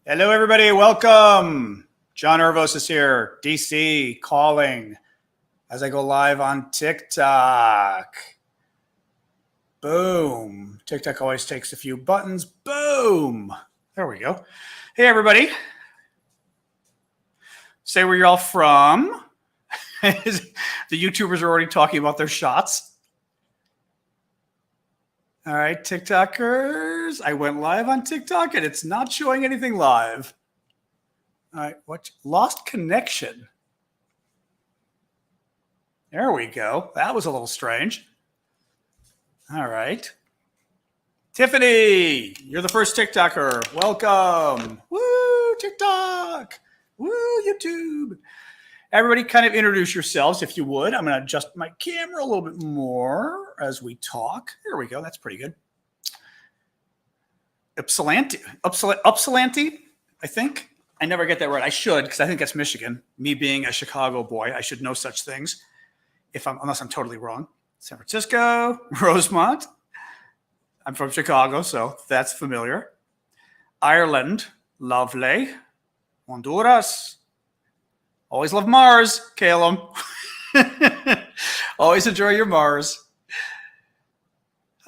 Hello, everybody. Welcome. John Irvos is here, DC, calling as I go live on TikTok. Boom. TikTok always takes a few buttons. Boom. There we go. Hey, everybody. Say where you're all from. The YouTubers are already talking about their shots. All right, TikTokers. I went live on TikTok and it's not showing anything live. All right, what? Lost connection. There we go. That was a little strange. All right. Tiffany, you're the first TikToker. Welcome. Woo, TikTok. Woo, YouTube. Everybody kind of introduce yourselves if you would. I'm going to adjust my camera a little bit more as we talk. There we go. That's pretty good. Upsalanti, I think. I never get that right. I should, because I think that's Michigan. Me being a Chicago boy, I should know such things unless I'm totally wrong. San Francisco, Rosemont. I'm from Chicago, so that's familiar. Ireland, lovely. Honduras. Always love Mars, Calum. Always enjoy your Mars.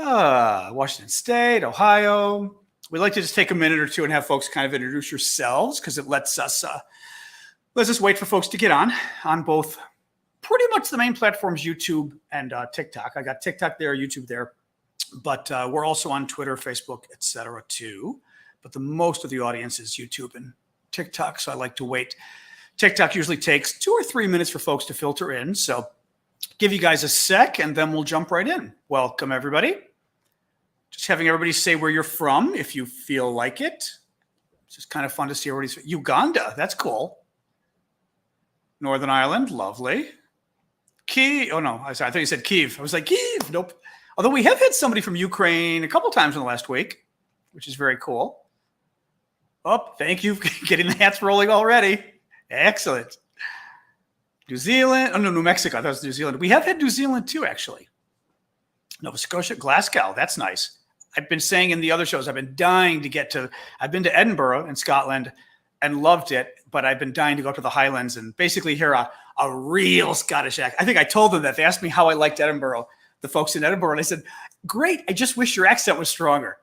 Washington State, Ohio. We'd like to just take a minute or two and have folks kind of introduce yourselves because it lets us wait for folks to get on both pretty much the main platforms, YouTube and TikTok. I got TikTok there, YouTube there, but we're also on Twitter, Facebook, etc. too. But the most of the audience is YouTube and TikTok, so I like to wait. TikTok usually takes 2 or 3 minutes for folks to filter in. So give you guys a sec and then we'll jump right in. Welcome, everybody. Just having everybody say where you're from if you feel like it. It's just kind of fun to see everybody's. Uganda, that's cool. Northern Ireland, lovely. Oh no, I thought you said Kyiv. I was like, Kyiv, nope. Although we have had somebody from Ukraine a couple times in the last week, which is very cool. Oh, thank you for getting the hats rolling already. Excellent. New Zealand. Oh, no, New Mexico. That was New Zealand. We have had New Zealand too, actually. Nova Scotia, Glasgow. That's nice. I've been saying in the other shows, I've been dying to get to. I've been to Edinburgh in Scotland and loved it, but I've been dying to go to the Highlands and basically hear a real Scottish accent. I think I told them that. They asked me how I liked Edinburgh, the folks in Edinburgh, and I said, great. I just wish your accent was stronger.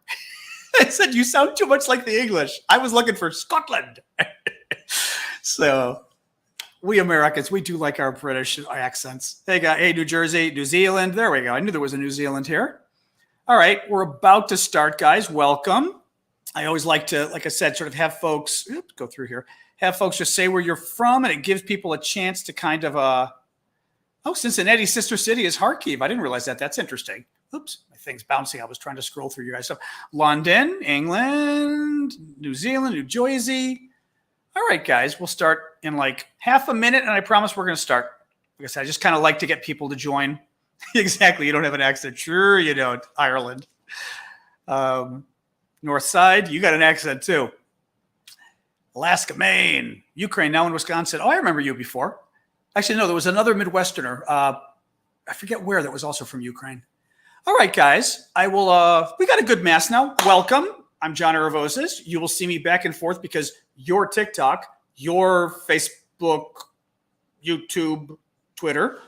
I said, you sound too much like the English. I was looking for Scotland. So we Americans, we do like our British accents. Hey, New Jersey, New Zealand. There we go. I knew there was a New Zealand here. All right, we're about to start, guys. Welcome. I always like to, like I said, sort of have folks, go through here, have folks just say where you're from, and it gives people a chance to kind of, Cincinnati's sister city is Kharkiv. I didn't realize that. That's interesting. Oops, my thing's bouncing. I was trying to scroll through you guys. So London, England, New Zealand, New Jersey. All right, guys, we'll start in like half a minute, and I promise we're going to start. Like I said, I just kind of like to get people to join. Exactly. You don't have an accent. Sure you don't. Ireland. North side, you got an accent too. Alaska, Maine, Ukraine, now in Wisconsin. Oh, I remember you before. Actually, no, there was another Midwesterner. I forget where that was also from Ukraine. All right, guys, we got a good mass now. Welcome. I'm John Irvos. You will see me back and forth because your TikTok, your Facebook, YouTube, Twitter.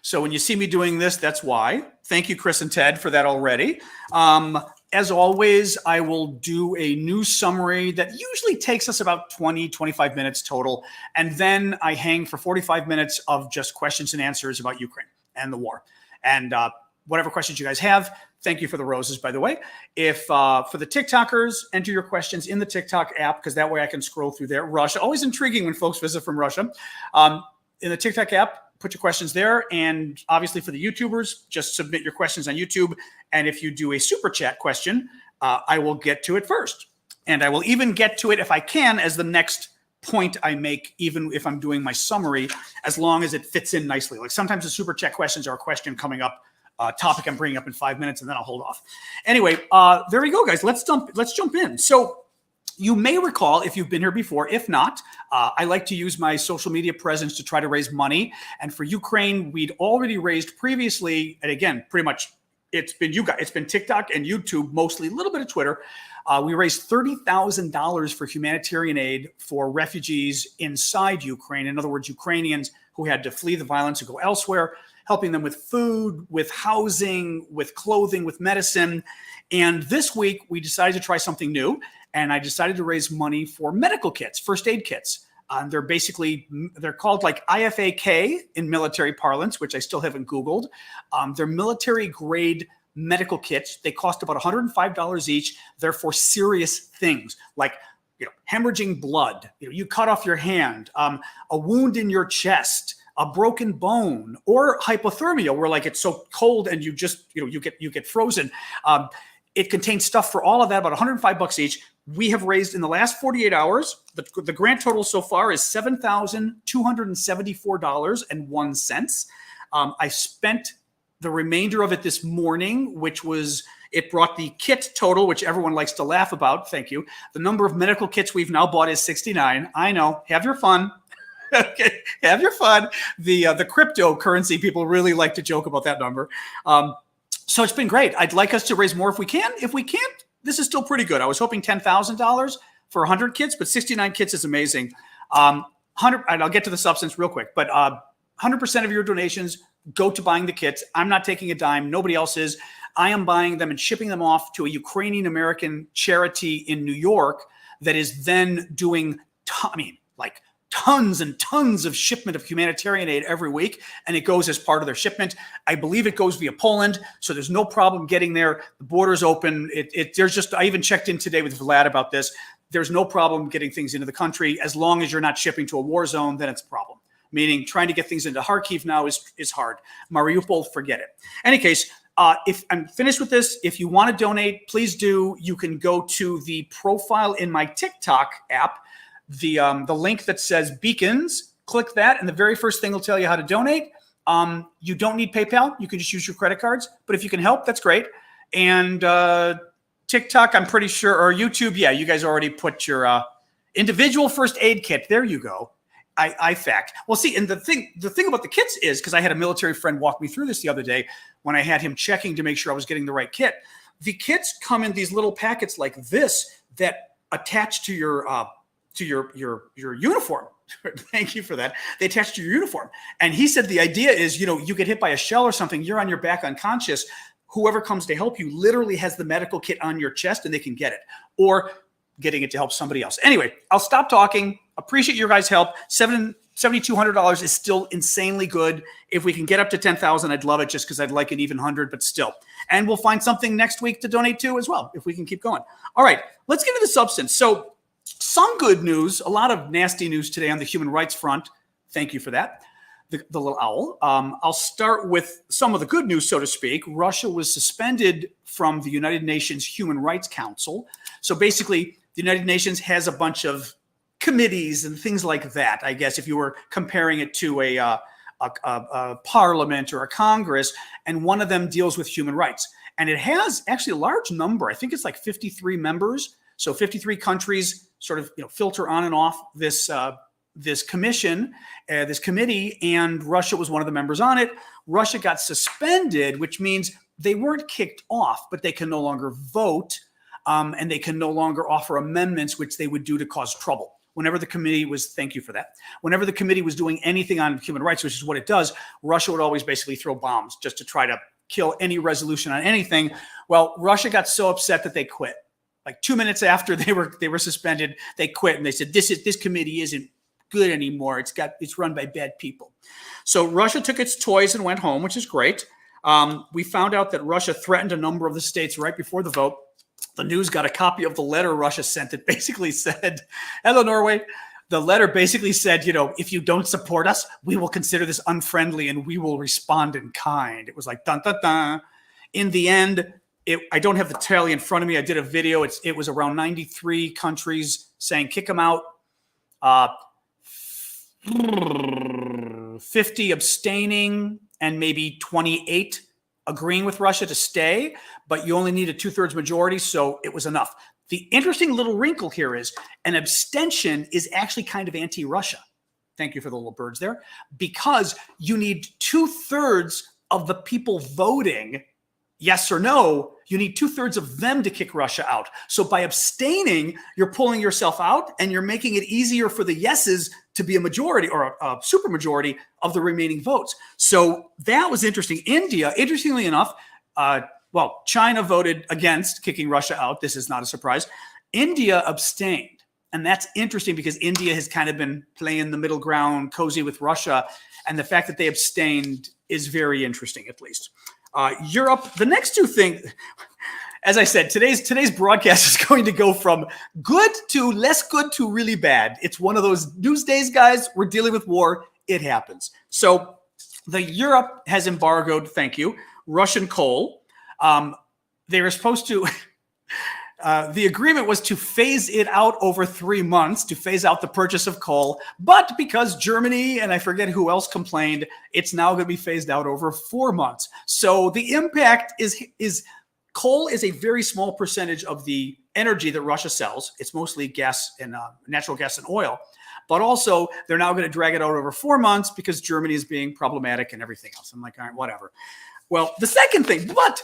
So when you see me doing this, that's why. Thank you, Chris and Ted, for that already. As always, I will do a news summary that usually takes us about 20, 25 minutes total. And then I hang for 45 minutes of just questions and answers about Ukraine and the war. And whatever questions you guys have, thank you for the roses, by the way. If for the TikTokers, enter your questions in the TikTok app, because that way I can scroll through there. Russia, always intriguing when folks visit from Russia. In the TikTok app, put your questions there. And obviously for the YouTubers, just submit your questions on YouTube. And if you do a super chat question, I will get to it first. And I will even get to it, if I can, as the next point I make, even if I'm doing my summary, as long as it fits in nicely. Like sometimes the super chat questions are a question coming up, topic I'm bringing up in 5 minutes, and then I'll hold off. Anyway, there we go, guys. Let's jump in. So you may recall, if you've been here before, if not, I like to use my social media presence to try to raise money. And for Ukraine, we'd already raised previously, and again, pretty much it's been you guys. It's been TikTok and YouTube, mostly, a little bit of Twitter. We raised $30,000 for humanitarian aid for refugees inside Ukraine. In other words, Ukrainians who had to flee the violence and go elsewhere, helping them with food, with housing, with clothing, with medicine. And this week, we decided to try something new. And I decided to raise money for medical kits, first aid kits. They're called like IFAK in military parlance, which I still haven't Googled. They're military grade medical kits. They cost about $105 each. They're for serious things like, hemorrhaging blood. You cut off your hand, a wound in your chest, a broken bone, or hypothermia, where like it's so cold and you just you get frozen. It contains stuff for all of that, about $105 each. We have raised in the last 48 hours, the grant total so far is $7,274.01. I spent the remainder of it this morning, it brought the kit total, which everyone likes to laugh about. Thank you. The number of medical kits we've now bought is 69. I know. Have your fun. Okay, have your fun. The cryptocurrency people really like to joke about that number. So it's been great. I'd like us to raise more if we can. If we can't, this is still pretty good. I was hoping $10,000 for 100 kits, but 69 kits is amazing. 100, and I'll get to the substance real quick, but 100% of your donations go to buying the kits. I'm not taking a dime. Nobody else is. I am buying them and shipping them off to a Ukrainian American charity in New York that is then doing, tons and tons of shipment of humanitarian aid every week, and it goes as part of their shipment. I believe it goes via Poland, so there's no problem getting there. The border's open. I even checked in today with Vlad about this. There's no problem getting things into the country as long as you're not shipping to a war zone. Then it's a problem. Meaning trying to get things into Kharkiv now is hard. Mariupol, forget it. Any case, if I'm finished with this, if you want to donate, please do. You can go to the profile in my TikTok app. The link that says beacons, click that, and the very first thing will tell you how to donate. You don't need PayPal. You can just use your credit cards. But if you can help, that's great. And TikTok, I'm pretty sure, or YouTube, yeah, you guys already put your individual first aid kit. There you go. IFAK. Well, see, and the thing about the kits is, because I had a military friend walk me through this the other day when I had him checking to make sure I was getting the right kit. The kits come in these little packets like this that attach to your uniform. Thank you for that. They attach to your uniform. And he said the idea is, you get hit by a shell or something, you're on your back unconscious. Whoever comes to help you literally has the medical kit on your chest and they can get it, or getting it to help somebody else. Anyway, I'll stop talking. Appreciate your guys' help. $7,200 is still insanely good. If we can get up to 10,000, I'd love it, just because I'd like an even 100, but still. And we'll find something next week to donate to as well, if we can keep going. All right, let's get into the substance. So some good news, a lot of nasty news today on the human rights front. Thank you for that, the little owl. I'll start with some of the good news, so to speak. Russia was suspended from the United Nations Human Rights Council. So basically, the United Nations has a bunch of committees and things like that, I guess, if you were comparing it to a parliament or a Congress, and one of them deals with human rights. And it has actually a large number. I think it's like 53 members. So 53 countries sort of filter on and off this commission, this committee, and Russia was one of the members on it. Russia got suspended, which means they weren't kicked off, but they can no longer vote, and they can no longer offer amendments, which they would do to cause trouble. Whenever the committee was, thank you for that, whenever the committee was doing anything on human rights, which is what it does, Russia would always basically throw bombs just to try to kill any resolution on anything. Well, Russia got so upset that they quit. Like 2 minutes after they were suspended, they quit, and they said, this committee isn't good anymore. It's run by bad people. So Russia took its toys and went home, which is great. We found out that Russia threatened a number of the states right before the vote. The News got a copy of the letter Russia sent that basically said, hello, Norway. The letter basically said, if you don't support us, we will consider this unfriendly and we will respond in kind. It was like, dun, dun, dun. In the end, I don't have the tally in front of me. I did a video. It was around 93 countries saying kick them out. 50 abstaining and maybe 28 agreeing with Russia to stay, but you only need a 2/3 majority, so it was enough. The interesting little wrinkle here is an abstention is actually kind of anti-Russia. Thank you for the little birds there, because you need 2/3 of the people voting yes or no, you need 2/3 of them to kick Russia out. So by abstaining, you're pulling yourself out and you're making it easier for the yeses to be a majority or a super majority of the remaining votes. So that was interesting. India, interestingly enough, China voted against kicking Russia out. This is not a surprise. India abstained. And that's interesting because India has kind of been playing the middle ground, cozy with Russia. And the fact that they abstained is very interesting, at least. Europe, the next two things, as I said, today's broadcast is going to go from good to less good to really bad. It's one of those news days, guys. We're dealing with war. It happens. So the Europe has embargoed, thank you, Russian coal. They were supposed to, the agreement was to phase it out over 3 months, to phase out the purchase of coal. But because Germany and I forget who else complained, it's now going to be phased out over 4 months. So the impact is coal is a very small percentage of the energy that Russia sells. It's mostly gas and natural gas and oil. But also, they're now going to drag it out over 4 months because Germany is being problematic and everything else. I'm like, all right, whatever. Well, the second thing, but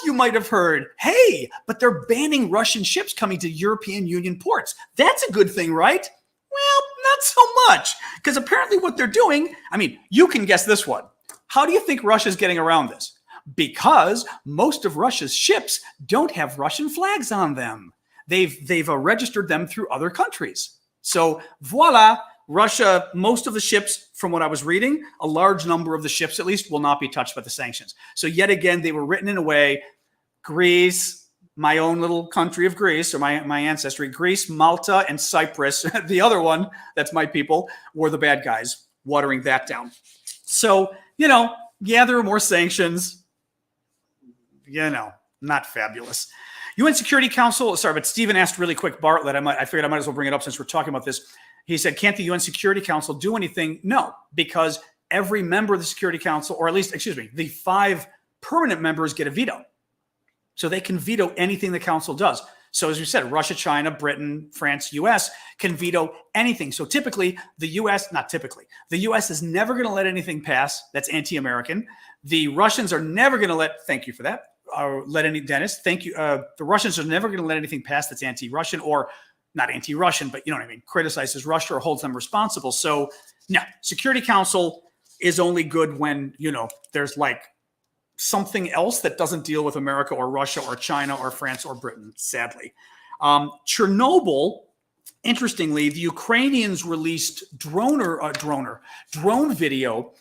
you might have heard, hey, but they're banning Russian ships coming to European Union ports. That's a good thing, right? Well, not so much, because apparently what they're doing, I mean, you can guess this one. How do you think Russia's getting around this? Because most of Russia's ships don't have Russian flags on them. They've registered them through other countries. So voila, Russia, most of the ships, from what I was reading, a large number of the ships at least, will not be touched by the sanctions. So yet again, they were written in a way, Greece, my own little country of Greece, or my ancestry, Greece, Malta, and Cyprus, the other one, that's my people, were the bad guys, watering that down. So, yeah, there were more sanctions, not fabulous. UN Security Council, sorry, but Stephen asked really quick, Bartlett, I figured I might as well bring it up since we're talking about this. He said, can't the UN Security Council do anything? No, because every member of the Security Council, or at least, the 5 permanent members get a veto. So they can veto anything the council does. So as we said, Russia, China, Britain, France, US can veto anything. So typically, the US is never going to let anything pass that's anti-American. The Russians are never going to let, thank you for that, Dennis, thank you. The Russians are never going to let anything pass that's anti-Russian or not anti-Russian, but you know what I mean, criticizes Russia or holds them responsible. So no, Security Council is only good when, there's like something else that doesn't deal with America or Russia or China or France or Britain, sadly. Chernobyl, interestingly, the Ukrainians released drone video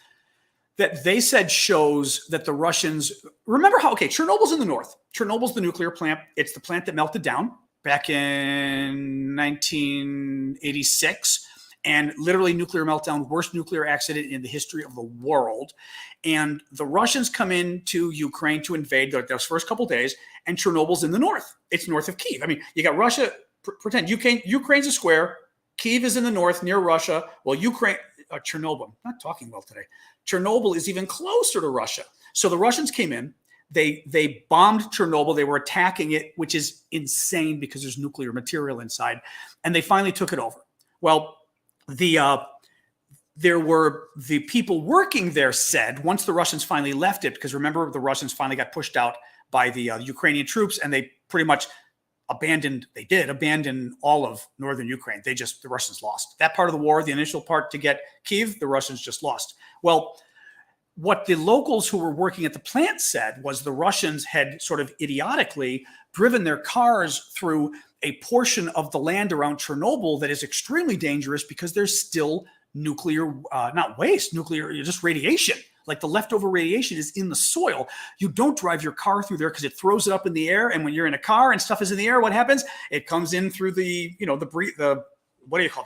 that they said shows that the Russians, remember how, Chernobyl's in the north. Chernobyl's the nuclear plant. It's the plant that melted down back in 1986, and literally nuclear meltdown, worst nuclear accident in the history of the world. And the Russians come into Ukraine to invade those first couple days, and Chernobyl's in the north. It's north of Kyiv. I mean, you got Russia, pretend Ukraine's a square, Kyiv is in the north near Russia. Well, Chernobyl, I'm not talking well today. Chernobyl is even closer to Russia. So the Russians came in, they bombed Chernobyl. They were attacking it, which is insane because there's nuclear material inside. And they finally took it over. Well, there were the people working there said, once the Russians finally left it, because remember, the Russians finally got pushed out by the Ukrainian troops, and they pretty much abandon all of northern Ukraine. The Russians lost. That part of the war, the initial part to get Kyiv, the Russians just lost. Well, what the locals who were working at the plant said was the Russians had sort of idiotically driven their cars through a portion of the land around Chernobyl that is extremely dangerous because there's still nuclear, not waste, nuclear, just radiation. Like the leftover radiation is in the soil. You don't drive your car through there because it throws it up in the air. And when you're in a car and stuff is in the air, what happens? It comes in through the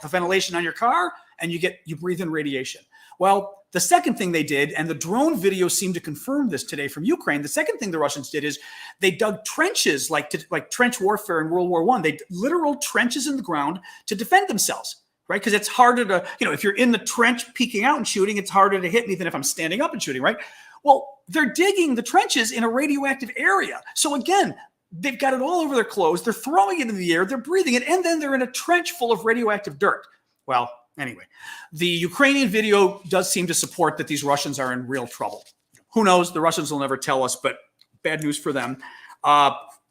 ventilation on your car, and you breathe in radiation. Well, the second thing they did, and the drone video seemed to confirm this today from Ukraine, the second thing the Russians did is they dug trenches like trench warfare in World War I. They literal trenches in the ground to defend themselves. Right? Because it's harder to, if you're in the trench peeking out and shooting, it's harder to hit me than if I'm standing up and shooting, right? Well, they're digging the trenches in a radioactive area. So again, they've got it all over their clothes. They're throwing it in the air. They're breathing it. And then they're in a trench full of radioactive dirt. Well, anyway, the Ukrainian video does seem to support that these Russians are in real trouble. Who knows? The Russians will never tell us, but bad news for them.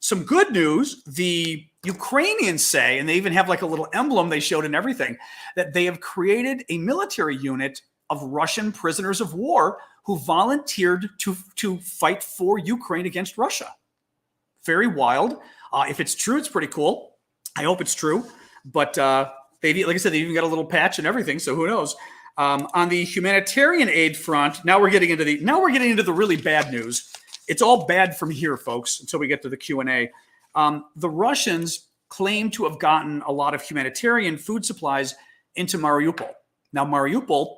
Some good news, the Ukrainians say, and they even have like a little emblem they showed and everything, that they have created a military unit of Russian prisoners of war who volunteered to fight for Ukraine against Russia. Very wild. If it's true, it's pretty cool. I hope it's true. But they, like I said, they even got a little patch and everything, so who knows? On the humanitarian aid front, now we're getting into the really bad news. It's all bad from here, folks, until we get to the Q&A. The Russians claim to have gotten a lot of humanitarian food supplies into Mariupol. Now, Mariupol,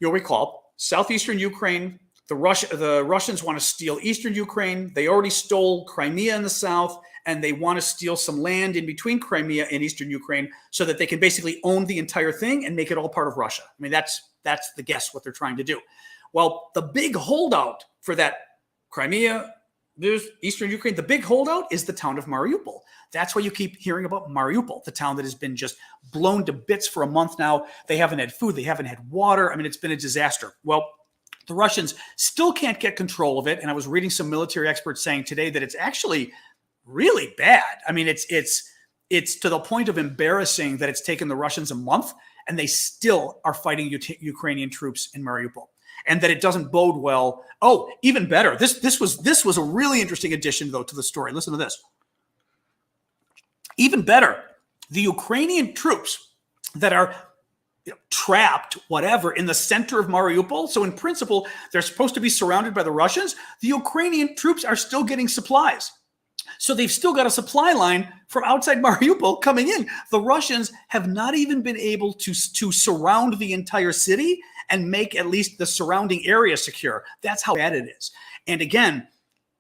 you'll recall, southeastern Ukraine. The Russians want to steal eastern Ukraine. They already stole Crimea in the south, and they want to steal some land in between Crimea and eastern Ukraine so that they can basically own the entire thing and make it all part of Russia. I mean, that's the guess what they're trying to do. Well, the big holdout for that Crimea, there's eastern Ukraine, the big holdout is the town of Mariupol. That's why you keep hearing about Mariupol, the town that has been just blown to bits for a month now. They haven't had food. They haven't had water. I mean, it's been a disaster. Well, the Russians still can't get control of it. And I was reading some military experts saying today that it's actually really bad. I mean, it's to the point of embarrassing that it's taken the Russians a month and they still are fighting Ukrainian troops in Mariupol, and that it doesn't bode well. Oh, even better. This was a really interesting addition, though, to the story. Listen to this. Even better, the Ukrainian troops that are trapped, whatever, in the center of Mariupol. So in principle, they're supposed to be surrounded by the Russians. The Ukrainian troops are still getting supplies. So they've still got a supply line from outside Mariupol coming in. The Russians have not even been able to surround the entire city and make at least the surrounding area secure. That's how bad it is. And again,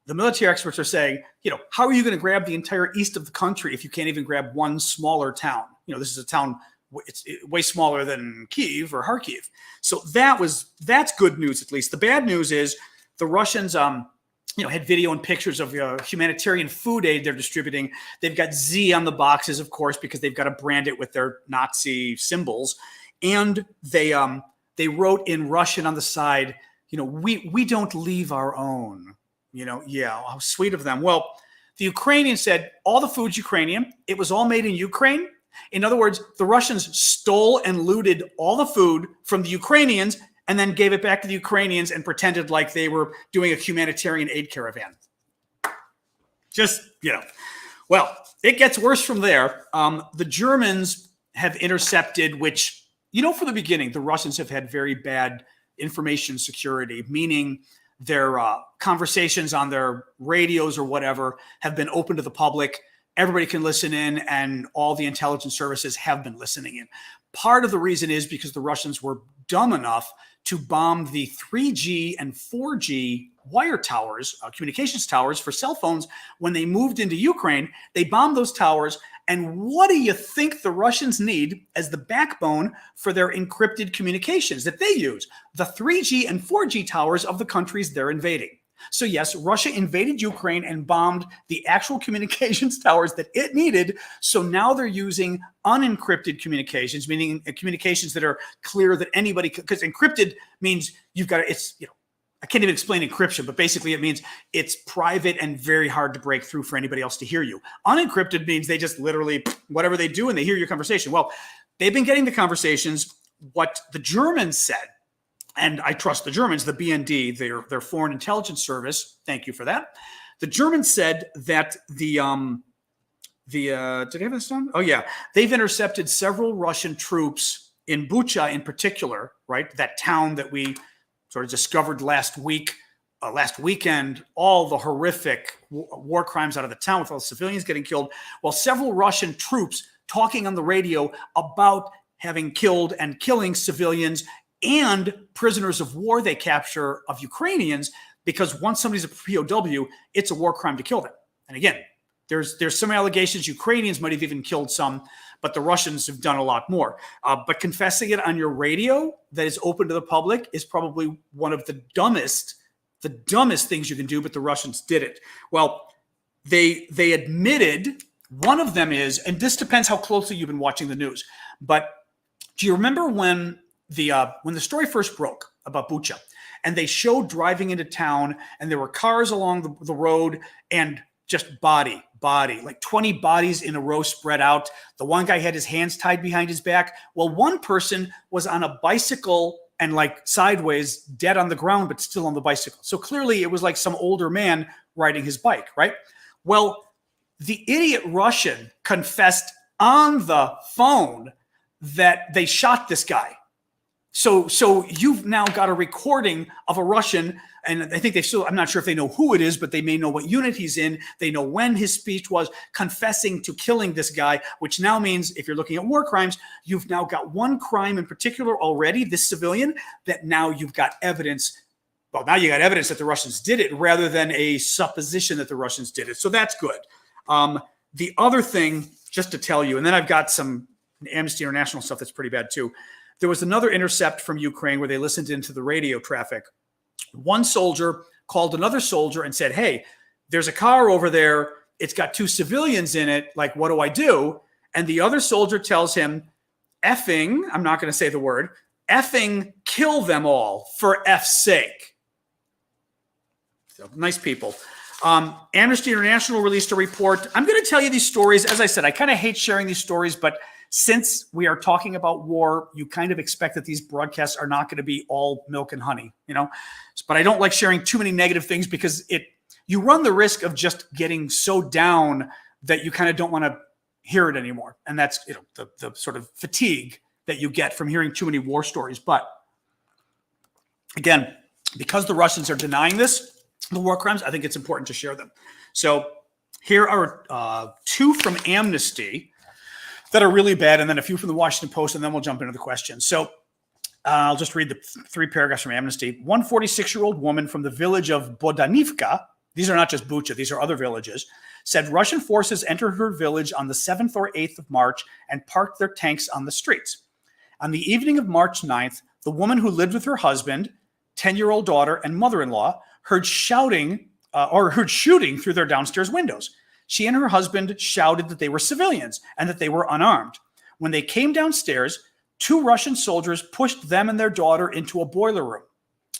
the military experts are saying, how are you going to grab the entire east of the country if you can't even grab one smaller town? This is a town, it's way smaller than Kyiv or Kharkiv. So that's good news, at least. The bad news is the Russians, had video and pictures of humanitarian food aid they're distributing. They've got Z on the boxes, of course, because they've got to brand it with their Nazi symbols. And they wrote in Russian on the side, we don't leave our own. How sweet of them. Well, the Ukrainians said all the food's Ukrainian. It was all made in Ukraine. In other words, the Russians stole and looted all the food from the Ukrainians and then gave it back to the Ukrainians and pretended like they were doing a humanitarian aid caravan. Well, it gets worse from there. The Germans have intercepted, which, from the beginning, the Russians have had very bad information security, meaning their conversations on their radios or whatever have been open to the public. Everybody can listen in, and all the intelligence services have been listening in. Part of the reason is because the Russians were dumb enough to bomb the 3G and 4G wire towers, communications towers for cell phones when they moved into Ukraine. They bombed those towers. And what do you think the Russians need as the backbone for their encrypted communications that they use? The 3G and 4G towers of the countries they're invading. So yes, Russia invaded Ukraine and bombed the actual communications towers that it needed. So now they're using unencrypted communications, meaning communications that are clear that anybody, because encrypted means you've got to, I can't even explain encryption, but basically it means it's private and very hard to break through for anybody else to hear you. Unencrypted means they just literally, whatever they do, and they hear your conversation. Well, they've been getting the conversations. What the Germans said, and I trust the Germans, the BND, their Foreign Intelligence Service, thank you for that. The Germans said that did they have this on? Oh yeah, they've intercepted several Russian troops in Bucha in particular, right? That town that we sort of discovered last weekend, all the horrific war crimes out of the town with all the civilians getting killed. Well, several Russian troops talking on the radio about having killed and killing civilians and prisoners of war they capture of Ukrainians, because once somebody's a POW, it's a war crime to kill them. And again, there's some allegations Ukrainians might have even killed some, but the Russians have done a lot more. But confessing it on your radio that is open to the public is probably one of the dumbest things you can do, but the Russians did it. Well, they admitted, one of them is, and this depends how closely you've been watching the news, but do you remember when the story first broke about Bucha, and they showed driving into town, and there were cars along the road, and just body, like 20 bodies in a row spread out. The one guy had his hands tied behind his back. Well, one person was on a bicycle and like sideways, dead on the ground, but still on the bicycle. So clearly it was like some older man riding his bike, right? Well, the idiot Russian confessed on the phone that they shot this guy. So you've now got a recording of a Russian, and I think I'm not sure if they know who it is, but they may know what unit he's in. They know when his speech was, confessing to killing this guy, which now means, if you're looking at war crimes, you've now got one crime in particular already, this civilian, that now you've got evidence. Well, now you got evidence that the Russians did it rather than a supposition that the Russians did it. So that's good. The other thing, just to tell you, and then I've got some Amnesty International stuff that's pretty bad too. There was another intercept from Ukraine where they listened into the radio traffic. One soldier called another soldier and said, hey, there's a car over there. It's got 2 civilians in it. Like, what do I do? And the other soldier tells him, effing, I'm not going to say the word, effing kill them all for F's sake. So nice people. Amnesty International released a report. I'm going to tell you these stories. As I said, I kind of hate sharing these stories, but since we are talking about war, you kind of expect that these broadcasts are not going to be all milk and honey, you know. But I don't like sharing too many negative things because you run the risk of just getting so down that you kind of don't want to hear it anymore. And that's, you know, the sort of fatigue that you get from hearing too many war stories. But again, because the Russians are denying this, the war crimes, I think it's important to share them. So here are 2 from Amnesty that are really bad, and then a few from the Washington Post, and then we'll jump into the questions. So I'll just read the 3 paragraphs from Amnesty. One 46-year-old woman from the village of Bodanivka, these are not just Bucha, these are other villages, said Russian forces entered her village on the 7th or 8th of March and parked their tanks on the streets. On the evening of March 9th, the woman who lived with her husband, 10-year-old daughter, and mother-in-law heard shooting through their downstairs windows. She and her husband shouted that they were civilians and that they were unarmed. When they came downstairs, 2 Russian soldiers pushed them and their daughter into a boiler room.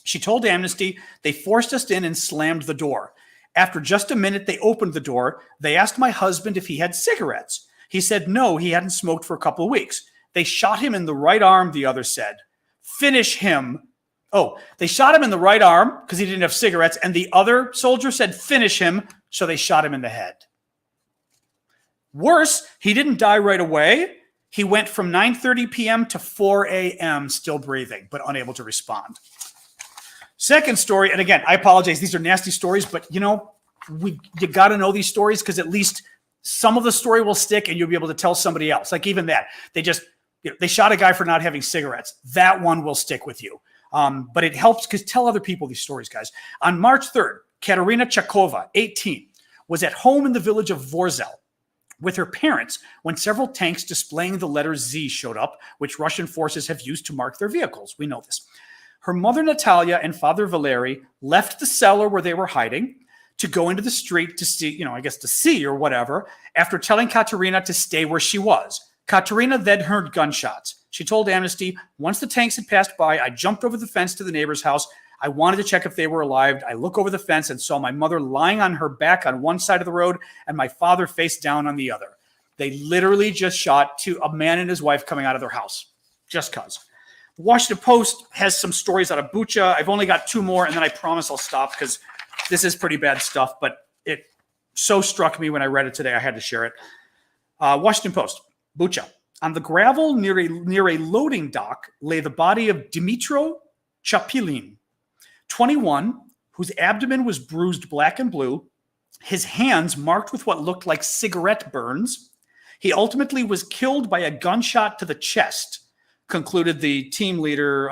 She told Amnesty, they forced us in and slammed the door. After just a minute, they opened the door. They asked my husband if he had cigarettes. He said no, he hadn't smoked for a couple of weeks. They shot him in the right arm, the other said. Finish him. Oh, they shot him in the right arm because he didn't have cigarettes, and the other soldier said finish him, so they shot him in the head. Worse, he didn't die right away. He went from 9:30 p.m. to 4 a.m. still breathing, but unable to respond. Second story, and again, I apologize. These are nasty stories, but you know, you got to know these stories because at least some of the story will stick and you'll be able to tell somebody else. Like even that, they shot a guy for not having cigarettes. That one will stick with you. But it helps because tell other people these stories, guys. On March 3rd, Katerina Chakova, 18, was at home in the village of Vorzel with her parents when several tanks displaying the letter Z showed up, which Russian forces have used to mark their vehicles. We know this. Her mother, Natalia, and father, Valery, left the cellar where they were hiding to go into the street to see, to see or whatever, after telling Katerina to stay where she was. Katerina then heard gunshots. She told Amnesty, once the tanks had passed by, I jumped over the fence to the neighbor's house. I wanted to check if they were alive. I look over the fence and saw my mother lying on her back on one side of the road and my father face down on the other. They literally just shot a man and his wife coming out of their house, just cause. The Washington Post has some stories out of Bucha. I've only got 2 more, and then I promise I'll stop because this is pretty bad stuff, but it so struck me when I read it today, I had to share it. Washington Post, Bucha. On the gravel near a loading dock lay the body of Dmitro Chapilin, 21, whose abdomen was bruised black and blue, his hands marked with what looked like cigarette burns. He ultimately was killed by a gunshot to the chest, concluded the team leader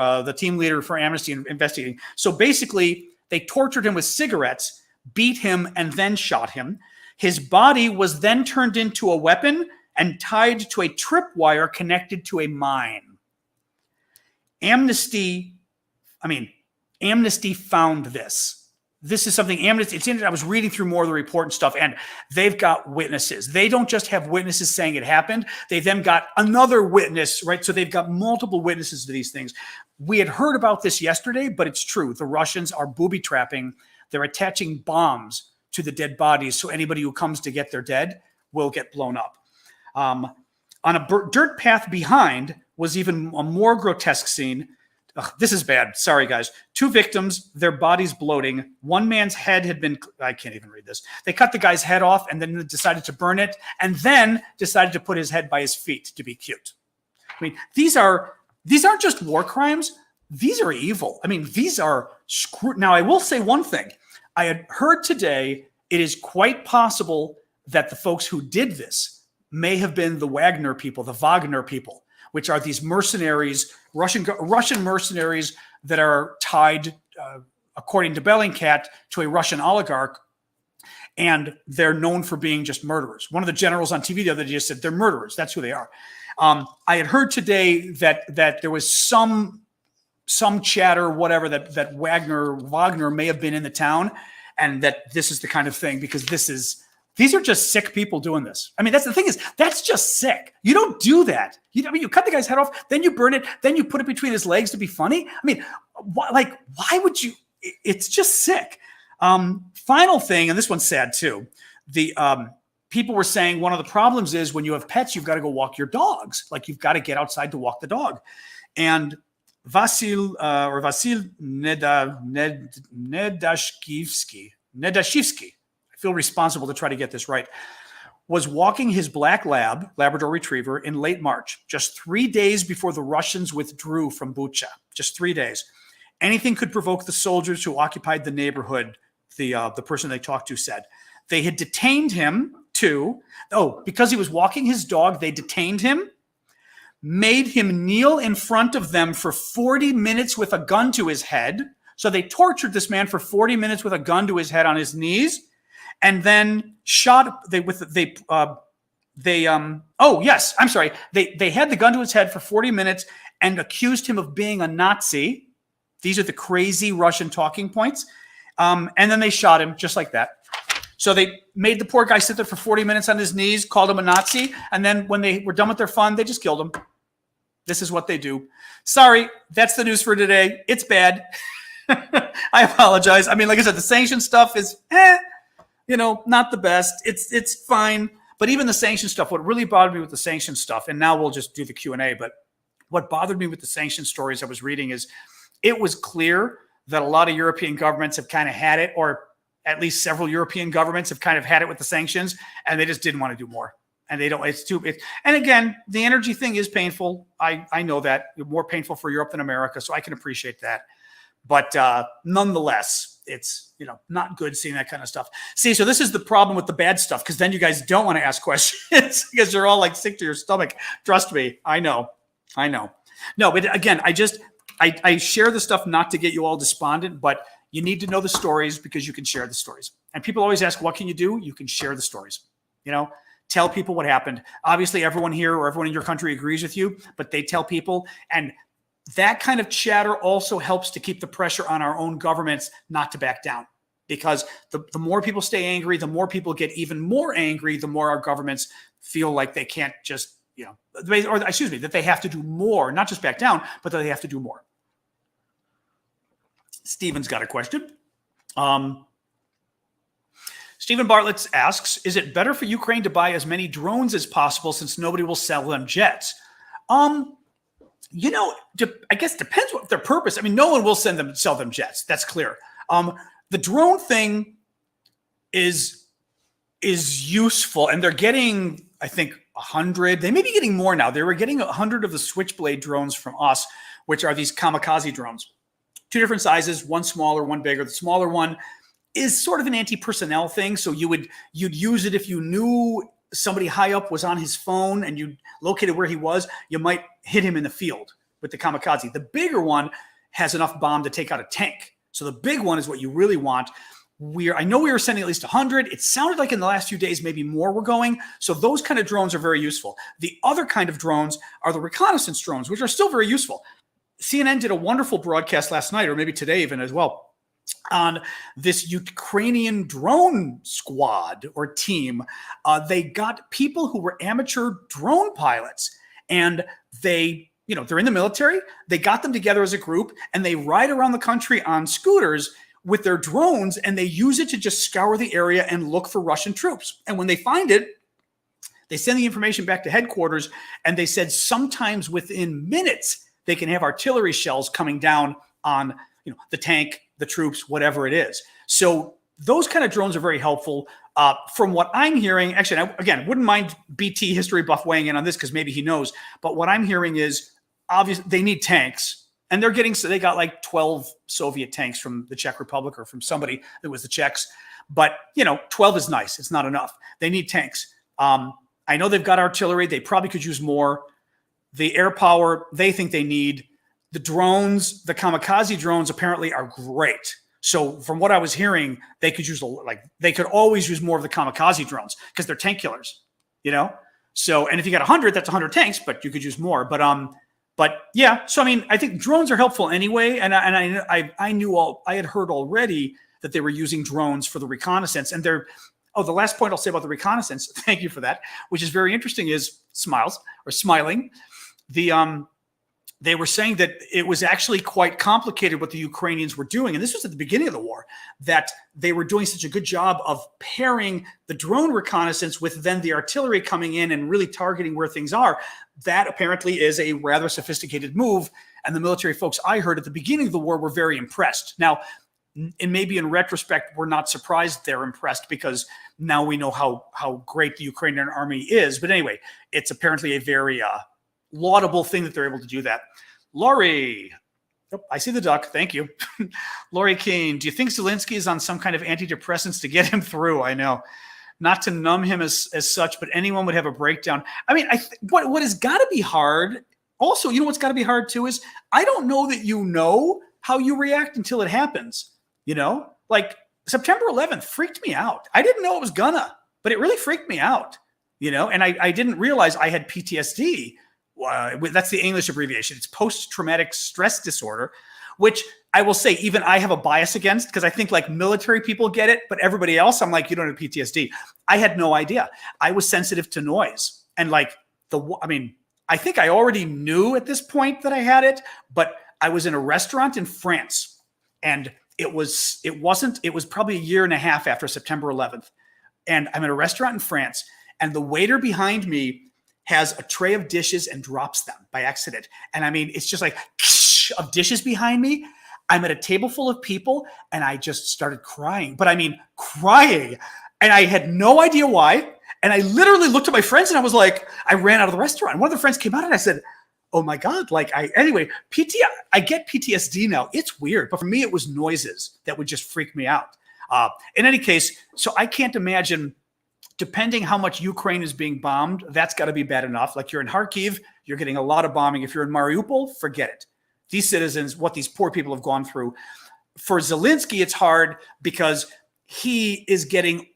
for Amnesty investigating. So basically, they tortured him with cigarettes, beat him, and then shot him. His body was then turned into a weapon and tied to a tripwire connected to a mine. Amnesty found this. this is something Amnesty, I was reading through more of the report and stuff, and they've got witnesses. They don't just have witnesses saying it happened. They then got another witness, right? So they've got multiple witnesses to these things. We had heard about this yesterday, but it's true. The Russians are booby trapping. They're attaching bombs to the dead bodies, so anybody who comes to get their dead will get blown up. On a dirt path behind was even a more grotesque scene. Ugh, this is bad. Sorry, guys. 2 victims, their bodies bloating. One man's head had been, I can't even read this. They cut the guy's head off and then decided to burn it and then decided to put his head by his feet to be cute. I mean, these aren't just war crimes. These are evil. I mean, these are screwed. Now, I will say one thing. I had heard today it is quite possible that the folks who did this may have been the Wagner people, the Wagner people, which are these mercenaries, Russian mercenaries that are tied, according to Bellingcat, to a Russian oligarch, and they're known for being just murderers. One of the generals on TV the other day just said they're murderers. That's who they are. I had heard today that there was some chatter, whatever, that Wagner may have been in the town, and that this is the kind of thing, because these are just sick people doing this. I mean, that's the thing, is that's just sick. You don't do that. You cut the guy's head off, then you burn it, then you put it between his legs to be funny. I mean, why would you? It's just sick. Final thing, and this one's sad too. The people were saying one of the problems is when you have pets, you've got to go walk your dogs. Like, you've got to get outside to walk the dog. And Vasil Nedashevsky, I feel responsible to try to get this right, was walking his black Labrador Retriever, in late March, just 3 days before the Russians withdrew from Bucha. Just 3 days. Anything could provoke the soldiers who occupied the neighborhood, the person they talked to said. They had detained him too. Oh, because he was walking his dog, they detained him, made him kneel in front of them for 40 minutes with a gun to his head. So they tortured this man for 40 minutes with a gun to his head on his knees, and then shot. They had the gun to his head for 40 minutes and accused him of being a Nazi. These are the crazy Russian talking points. And then they shot him just like that. So they made the poor guy sit there for 40 minutes on his knees, called him a Nazi, and then when they were done with their fun, they just killed him. This is what they do. Sorry, that's the news for today. It's bad. I apologize. I mean, like I said, the sanction stuff is, not the best. It's fine. But even the sanction stuff, what really bothered me with the sanction stuff, and now we'll just do the Q&A, but what bothered me with the sanction stories I was reading is it was clear that a lot of European governments have kind of had it, or at least several European governments have kind of had it with the sanctions, and they just didn't want to do more. And they don't, and again, the energy thing is painful. I know that, more painful for Europe than America, so I can appreciate that. But nonetheless, it's, not good seeing that kind of stuff. See, so this is the problem with the bad stuff, because then you guys don't want to ask questions because you're all like sick to your stomach. Trust me, I know. No, but again, I share the stuff not to get you all despondent, but you need to know the stories because you can share the stories. And people always ask, what can you do? You can share the stories. Tell people what happened. Obviously, everyone here or everyone in your country agrees with you, but they tell people. And that kind of chatter also helps to keep the pressure on our own governments not to back down. Because the more people stay angry, the more people get even more angry, the more our governments feel like they can't just, that they have to do more, not just back down, but that they have to do more. Steven's got a question. Stephen Bartlett asks, is it better for Ukraine to buy as many drones as possible since nobody will sell them jets? I guess depends what their purpose. I mean, no one will sell them jets. That's clear. The drone thing is useful, and they're getting, I think, 100. They may be getting more now. They were getting 100 of the Switchblade drones from us, which are these kamikaze drones. 2 different sizes, one smaller, one bigger. The smaller one is sort of an anti-personnel thing. So you'd use it if you knew somebody high up was on his phone and you located where he was, you might hit him in the field with the kamikaze. The bigger one has enough bomb to take out a tank. So the big one is what you really want. I know we were sending at least 100. It sounded like in the last few days, maybe more were going. So those kind of drones are very useful. The other kind of drones are the reconnaissance drones, which are still very useful. CNN did a wonderful broadcast last night, or maybe today even as well, on this Ukrainian drone squad or team. They got people who were amateur drone pilots, and they're in the military. They got them together as a group, and they ride around the country on scooters with their drones, and they use it to just scour the area and look for Russian troops. And when they find it, they send the information back to headquarters, and they said sometimes within minutes they can have artillery shells coming down on the tank, the troops, whatever it is. So those kind of drones are very helpful. From what I'm hearing, actually, again, wouldn't mind BT history buff weighing in on this because maybe he knows. But what I'm hearing is obviously they need tanks, and they got like 12 Soviet tanks from the Czech Republic or from somebody that was the Czechs. But 12 is nice. It's not enough. They need tanks. I know they've got artillery. They probably could use more. The air power they think they need. The drones, the kamikaze drones apparently are great. So from what I was hearing, they could always use more of the kamikaze drones because they're tank killers, So, and if you got 100, that's 100 tanks, but you could use more. But yeah. So I mean, I think drones are helpful anyway. And I had heard already that they were using drones for the reconnaissance. And the last point I'll say about the reconnaissance, thank you for that, which is very interesting, is smiling. They were saying that it was actually quite complicated what the Ukrainians were doing. And this was at the beginning of the war, that they were doing such a good job of pairing the drone reconnaissance with then the artillery coming in and really targeting where things are. That apparently is a rather sophisticated move. And the military folks I heard at the beginning of the war were very impressed. Now, and maybe in retrospect, we're not surprised they're impressed because now we know how great the Ukrainian army is. But anyway, it's apparently a very laudable thing that they're able to do that. Laurie, I see the duck. Thank you. Laurie Kane, do you think Zelensky is on some kind of antidepressants to get him through? I know, not to numb him as such, but anyone would have a breakdown. I mean, what has got to be hard. Also, what's got to be hard too is I don't know that how you react until it happens. Like September 11th freaked me out. I didn't know it was gonna, but it really freaked me out. And I didn't realize I had PTSD. That's the English abbreviation. It's post-traumatic stress disorder, which I will say even I have a bias against because I think like military people get it, but everybody else, I'm like, you don't have PTSD. I had no idea. I was sensitive to noise. And like I think I already knew at this point that I had it, but I was in a restaurant in France, and it was probably a year and a half after September 11th. And I'm in a restaurant in France, and the waiter behind me has a tray of dishes and drops them by accident. And I mean, it's just like of dishes behind me. I'm at a table full of people, and I just started crying. But I mean, crying. And I had no idea why. And I literally looked at my friends, and I was like, I ran out of the restaurant. One of the friends came out, and I said, oh my God. I get PTSD now. It's weird. But for me, it was noises that would just freak me out. In any case, so I can't imagine, depending how much Ukraine is being bombed, that's got to be bad enough. Like you're in Kharkiv, you're getting a lot of bombing. If you're in Mariupol, forget it. These citizens, what these poor people have gone through. For Zelensky, it's hard because he is getting,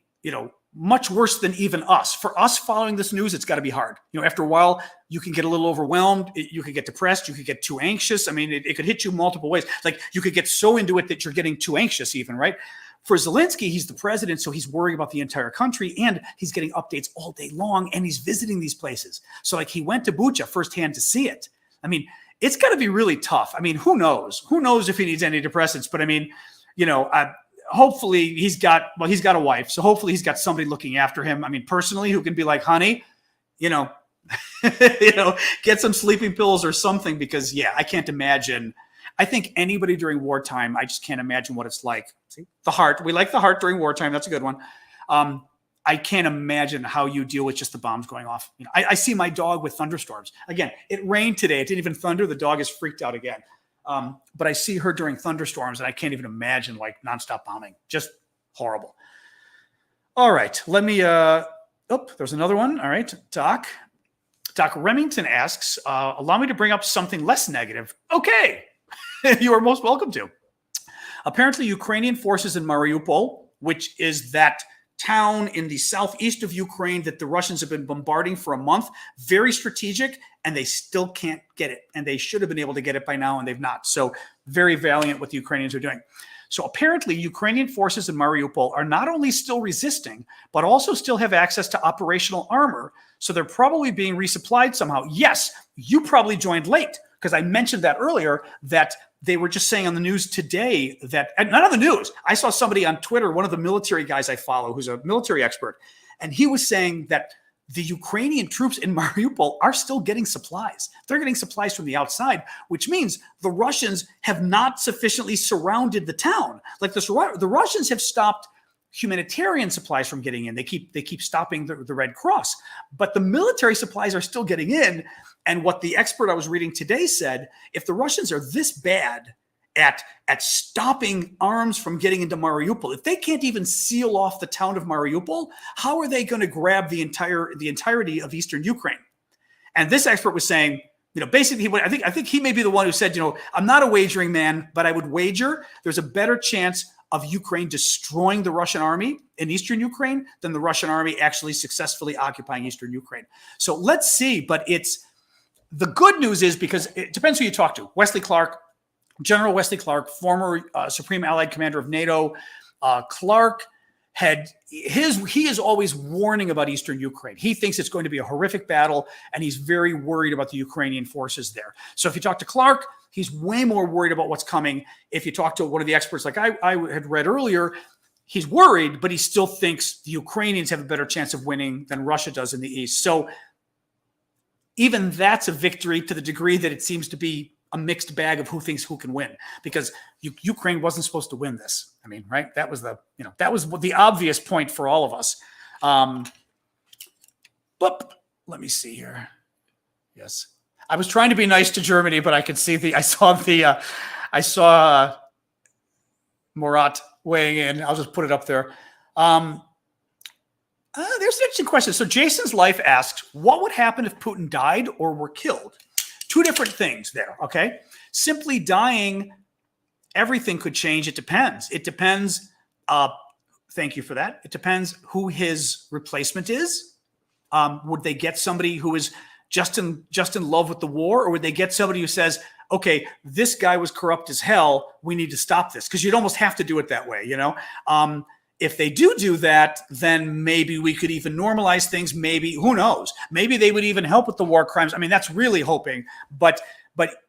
much worse than even us. For us following this news, it's got to be hard. After a while, you can get a little overwhelmed. You could get depressed. You could get too anxious. I mean, it could hit you multiple ways. Like you could get so into it that you're getting too anxious even, right? For Zelensky, he's the president, so he's worrying about the entire country, and he's getting updates all day long, and he's visiting these places. So like he went to Bucha firsthand to see it. I mean, it's got to be really tough. I mean, who knows? Who knows if he needs antidepressants? But I mean, hopefully he's got a wife, so hopefully he's got somebody looking after him. I mean, personally, who can be like, honey, get some sleeping pills or something, because I can't imagine. I think anybody during wartime, I just can't imagine what it's like. See, the heart. We like the heart during wartime. That's a good one. I can't imagine how you deal with just the bombs going off. I see my dog with thunderstorms. Again, it rained today. It didn't even thunder. The dog is freaked out again. But I see her during thunderstorms, and I can't even imagine like nonstop bombing. Just horrible. All right. Let me, there's another one. All right. Doc Remington asks, allow me to bring up something less negative. Okay. You are most welcome to. Apparently, Ukrainian forces in Mariupol, which is that town in the southeast of Ukraine that the Russians have been bombarding for a month, very strategic, and they still can't get it. And they should have been able to get it by now, and they've not. So very valiant what the Ukrainians are doing. So apparently Ukrainian forces in Mariupol are not only still resisting, but also still have access to operational armor. So they're probably being resupplied somehow. Yes, you probably joined late because I mentioned that earlier, that they were just saying on the news today that, not on the news, I saw somebody on Twitter, one of the military guys I follow, who's a military expert, and he was saying that the Ukrainian troops in Mariupol are still getting supplies. They're getting supplies from the outside, which means the Russians have not sufficiently surrounded the town. Like the Russians have stopped humanitarian supplies from getting in. They keep stopping the Red Cross, but the military supplies are still getting in. And what the expert I was reading today said, if the Russians are this bad at stopping arms from getting into Mariupol, if they can't even seal off the town of Mariupol, how are they going to grab the entirety of eastern Ukraine? And this expert was saying, basically, I think he may be the one who said, I'm not a wagering man, but I would wager there's a better chance of Ukraine destroying the Russian army in eastern Ukraine than the Russian army actually successfully occupying eastern Ukraine. So let's see. But the good news is, because it depends who you talk to. Wesley Clark, General Wesley Clark, former Supreme Allied Commander of NATO. Clark he is always warning about eastern Ukraine. He thinks it's going to be a horrific battle, and he's very worried about the Ukrainian forces there. So if you talk to Clark, he's way more worried about what's coming. If you talk to one of the experts like I had read earlier, he's worried, but he still thinks the Ukrainians have a better chance of winning than Russia does in the east. So even that's a victory to the degree that it seems to be a mixed bag of who thinks who can win, because Ukraine wasn't supposed to win this. I mean, right? That was the obvious point for all of us. But let me see here. Yes, I was trying to be nice to Germany, but I could see I saw Murat weighing in. I'll just put it up there. There's an interesting question. So Jason's Life asks, what would happen if Putin died or were killed? Two different things there, okay? Simply dying, everything could change. It depends. It depends. Thank you for that. It depends who his replacement is. Would they get somebody who is just in love with the war, or would they get somebody who says, okay, this guy was corrupt as hell, we need to stop this? Because you'd almost have to do it that way, If they do that, then maybe we could even normalize things. Maybe, who knows? Maybe they would even help with the war crimes. I mean, that's really hoping. But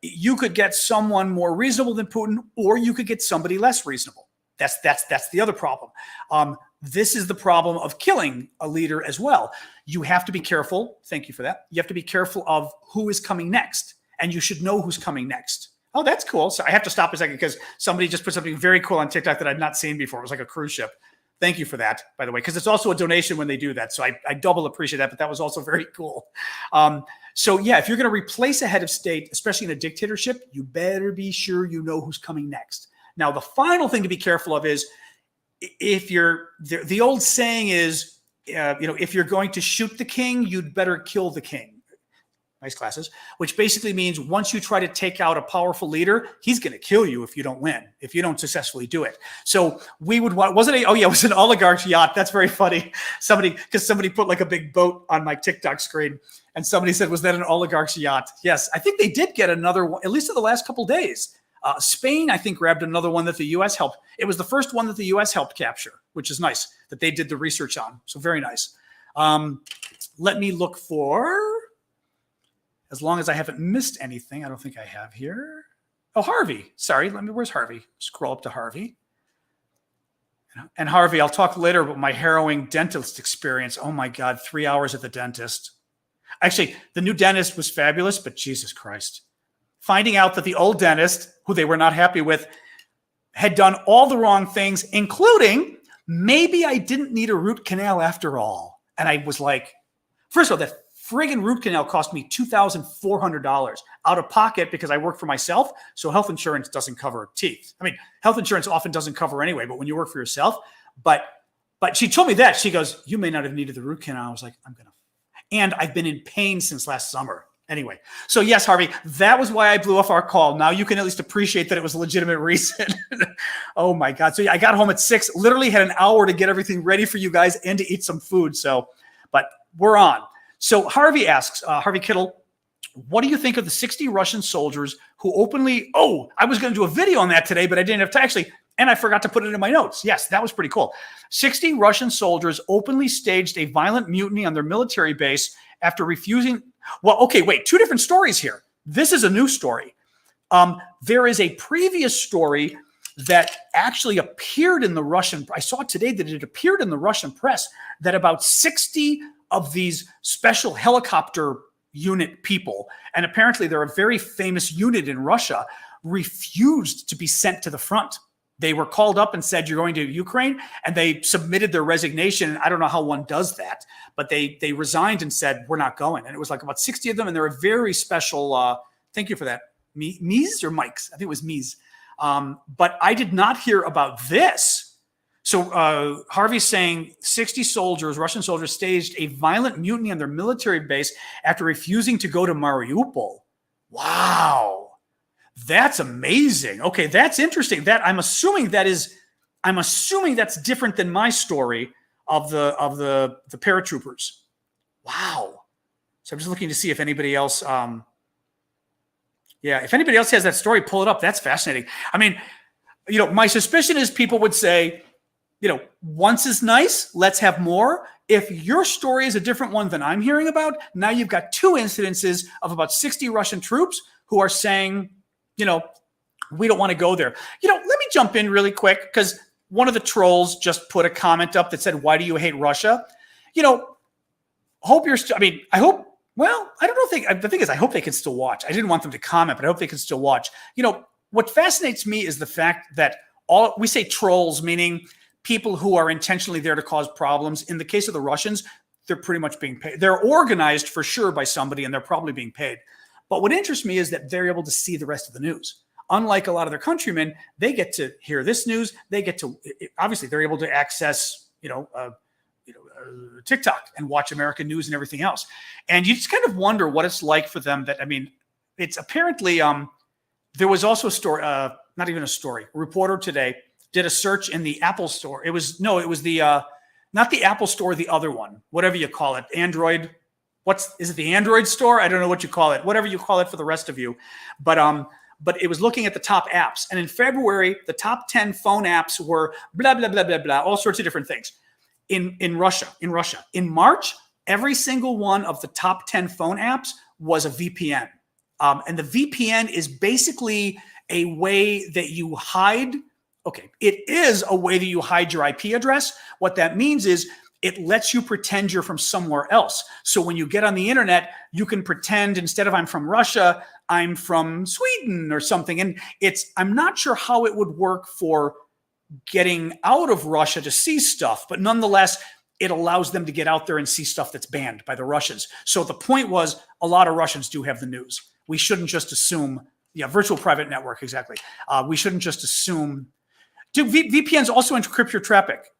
you could get someone more reasonable than Putin, or you could get somebody less reasonable. That's the other problem. This is the problem of killing a leader as well. You have to be careful. Thank you for that. You have to be careful of who is coming next, and you should know who's coming next. Oh, that's cool. So I have to stop a second because somebody just put something very cool on TikTok that I'd not seen before. It was like a cruise ship. Thank you for that, by the way, because it's also a donation when they do that. So I double appreciate that, but that was also very cool. So yeah, if you're going to replace a head of state, especially in a dictatorship, you better be sure you know who's coming next. Now, the final thing to be careful of is, if the old saying is, if you're going to shoot the king, you'd better kill the king. Nice classes, which basically means once you try to take out a powerful leader, he's going to kill you if you don't win, if you don't successfully do it. So we would want, it was an oligarch's yacht. That's very funny. Somebody put like a big boat on my TikTok screen, and somebody said, was that an oligarch's yacht? Yes, I think they did get another one, at least in the last couple of days. Spain, I think, grabbed another one that the U.S. helped. It was the first one that the U.S. helped capture, which is nice that they did the research on. So very nice. Let me look for, as long as I haven't missed anything, I don't think I have here. Oh, Harvey. Sorry, where's Harvey? Scroll up to Harvey. And Harvey, I'll talk later about my harrowing dentist experience. Oh my God, 3 hours at the dentist. Actually, the new dentist was fabulous, but Jesus Christ. Finding out that the old dentist, who they were not happy with, had done all the wrong things, including maybe I didn't need a root canal after all. And I was like, first of all, that friggin' root canal cost me $2,400 out of pocket because I work for myself. So health insurance doesn't cover teeth. I mean, health insurance often doesn't cover anyway, but when you work for yourself, but she told me that. She goes, you may not have needed the root canal. I was like, and I've been in pain since last summer. Anyway, so yes, Harvey, that was why I blew off our call. Now you can at least appreciate that it was a legitimate reason. Oh my God. So yeah, I got home at 6, literally had an hour to get everything ready for you guys and to eat some food. So, but we're on. So Harvey asks, Harvey Kittle, what do you think of the 60 Russian soldiers who openly, I was going to do a video on that today, but I didn't have time. Actually, And I forgot to put it in my notes. Yes, that was pretty cool. 60 Russian soldiers openly staged a violent mutiny on their military base after refusing. Well, okay, wait, two different stories here. This is a new story. There is a previous story that actually appeared in the Russian. I saw today that it appeared in the Russian press that about 60 of these special helicopter unit people, and apparently they're a very famous unit in Russia, refused to be sent to the front. They were called up and said, you're going to Ukraine, and they submitted their resignation. I don't know how one does that, but they resigned and said, we're not going. And it was like about 60 of them, and they're a very special, thank you for that, Mies or Mikes? I think it was Mies. But I did not hear about this. So Harvey's saying 60 soldiers, Russian soldiers, staged a violent mutiny on their military base after refusing to go to Mariupol. Wow. That's amazing. Okay, that's interesting. That I'm assuming that's different than my story of the paratroopers. Wow. So I'm just looking to see if anybody else if anybody else has that story, pull it up. That's fascinating. I mean, my suspicion is people would say, once is nice, let's have more. If your story is a different one than I'm hearing about, now you've got two incidences of about 60 Russian troops who are saying, we don't want to go there. Let me jump in really quick because one of the trolls just put a comment up that said, why do you hate Russia? Hope you're still, I hope, well, I don't know. The thing is, I hope they can still watch. I didn't want them to comment, but I hope they can still watch. What fascinates me is the fact that we say trolls, meaning people who are intentionally there to cause problems. In the case of the Russians, they're pretty much being paid. They're organized for sure by somebody, and they're probably being paid. But what interests me is that they're able to see the rest of the news. Unlike a lot of their countrymen, they get to hear this news. They get to, obviously, they're able to access, TikTok and watch American news and everything else. And you just kind of wonder what it's like for them it's apparently, there was also a story, not even a story. A reporter today did a search in the Apple store. It was the, not the Apple store, the other one, whatever you call it, Android. Is it the Android store? I don't know what you call it, whatever you call it for the rest of you. But it was looking at the top apps. And in February, the top 10 phone apps were blah, blah, blah, blah, blah, all sorts of different things in Russia. In March, every single one of the top 10 phone apps was a VPN. And the VPN is basically a way that you hide. Okay, it is a way that you hide your IP address. What that means is it lets you pretend you're from somewhere else. So when you get on the internet, you can pretend instead of I'm from Russia, I'm from Sweden or something. And I'm not sure how it would work for getting out of Russia to see stuff, but nonetheless, it allows them to get out there and see stuff that's banned by the Russians. So the point was, a lot of Russians do have the news. We shouldn't just assume, virtual private network, exactly. We shouldn't just assume. Do VPNs also encrypt your traffic?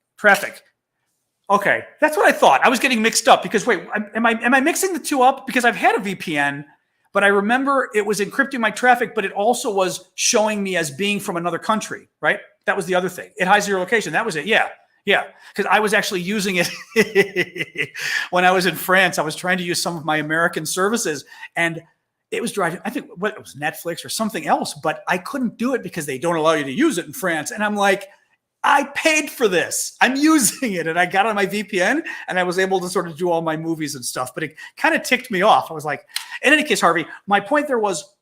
Okay, that's what I thought. I was getting mixed up because wait, am I mixing the two up? Because I've had a VPN, but I remember it was encrypting my traffic, but it also was showing me as being from another country, right? That was the other thing. It hides your location. That was it. Yeah. Because I was actually using it when I was in France. I was trying to use some of my American services, and it was driving. I think it was Netflix or something else, but I couldn't do it because they don't allow you to use it in France. And I'm like, I paid for this. I'm using it. And I got on my VPN and I was able to sort of do all my movies and stuff, but it kind of ticked me off. I was like, in any case, Harvey, my point there was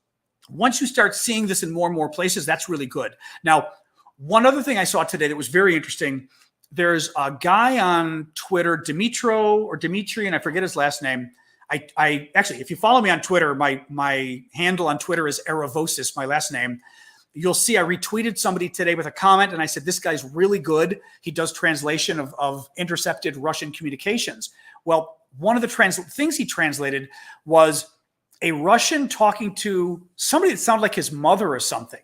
once you start seeing this in more and more places, that's really good. Now, one other thing I saw today that was very interesting, there's a guy on Twitter, Dimitri, and I forget his last name. I actually, if you follow me on Twitter, my handle on Twitter is Eravosis, my last name. You'll see I retweeted somebody today with a comment, and I said, this guy's really good. He does translation of intercepted Russian communications. Well, one of the things he translated was a Russian talking to somebody that sounded like his mother or something.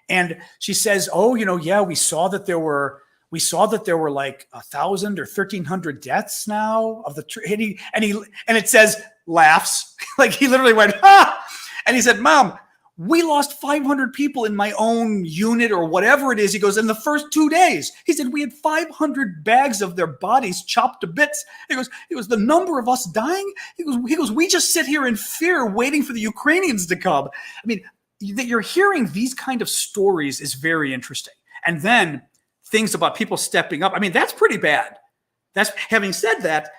And she says, oh, we saw that there were like 1,000 or 1,300 deaths now of the and it says laughs. Like he literally went, ah! And he said, Mom, we lost 500 people in my own unit or whatever it is. He goes, in the first 2 days, he said, we had 500 bags of their bodies chopped to bits. He goes, the number of us dying. He goes, we just sit here in fear waiting for the Ukrainians to come. I mean, that you're hearing these kind of stories is very interesting. And then things about people stepping up. I mean, that's pretty bad. Having said that,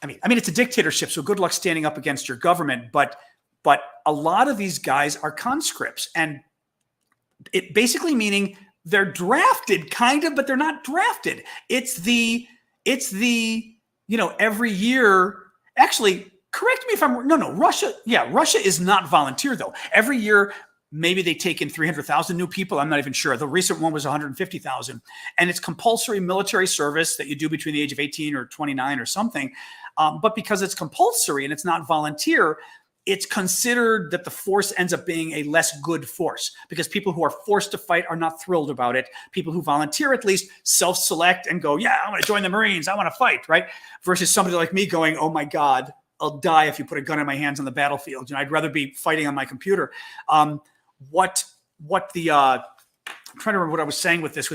I mean, it's a dictatorship, so good luck standing up against your government. But a lot of these guys are conscripts, and it basically meaning they're drafted, kind of, but they're not drafted. It's the every year. Actually, correct me if I'm wrong. No, Russia. Yeah, Russia is not volunteer though. Every year, maybe they take in 300,000 new people. I'm not even sure. The recent one was 150,000, and it's compulsory military service that you do between the age of 18 or 29 or something. But because it's compulsory and it's not volunteer, it's considered that the force ends up being a less good force because people who are forced to fight are not thrilled about it. People who volunteer at least self-select and go, yeah, I want to join the Marines. I want to fight, right? Versus somebody like me going, oh my God, I'll die if you put a gun in my hands on the battlefield. I'd rather be fighting on my computer. I'm trying to remember what I was saying with this,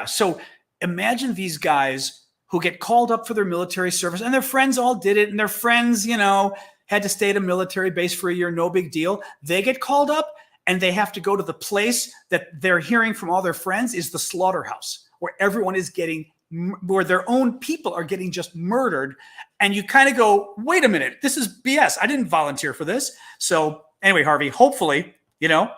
So imagine these guys who get called up for their military service and their friends all did it. And their friends, had to stay at a military base for a year. No big deal. They get called up and they have to go to the place that they're hearing from all their friends is the slaughterhouse, where everyone is where their own people are getting just murdered. And you kind of go, wait a minute, this is BS. I didn't volunteer for this. So anyway, Harvey, hopefully, people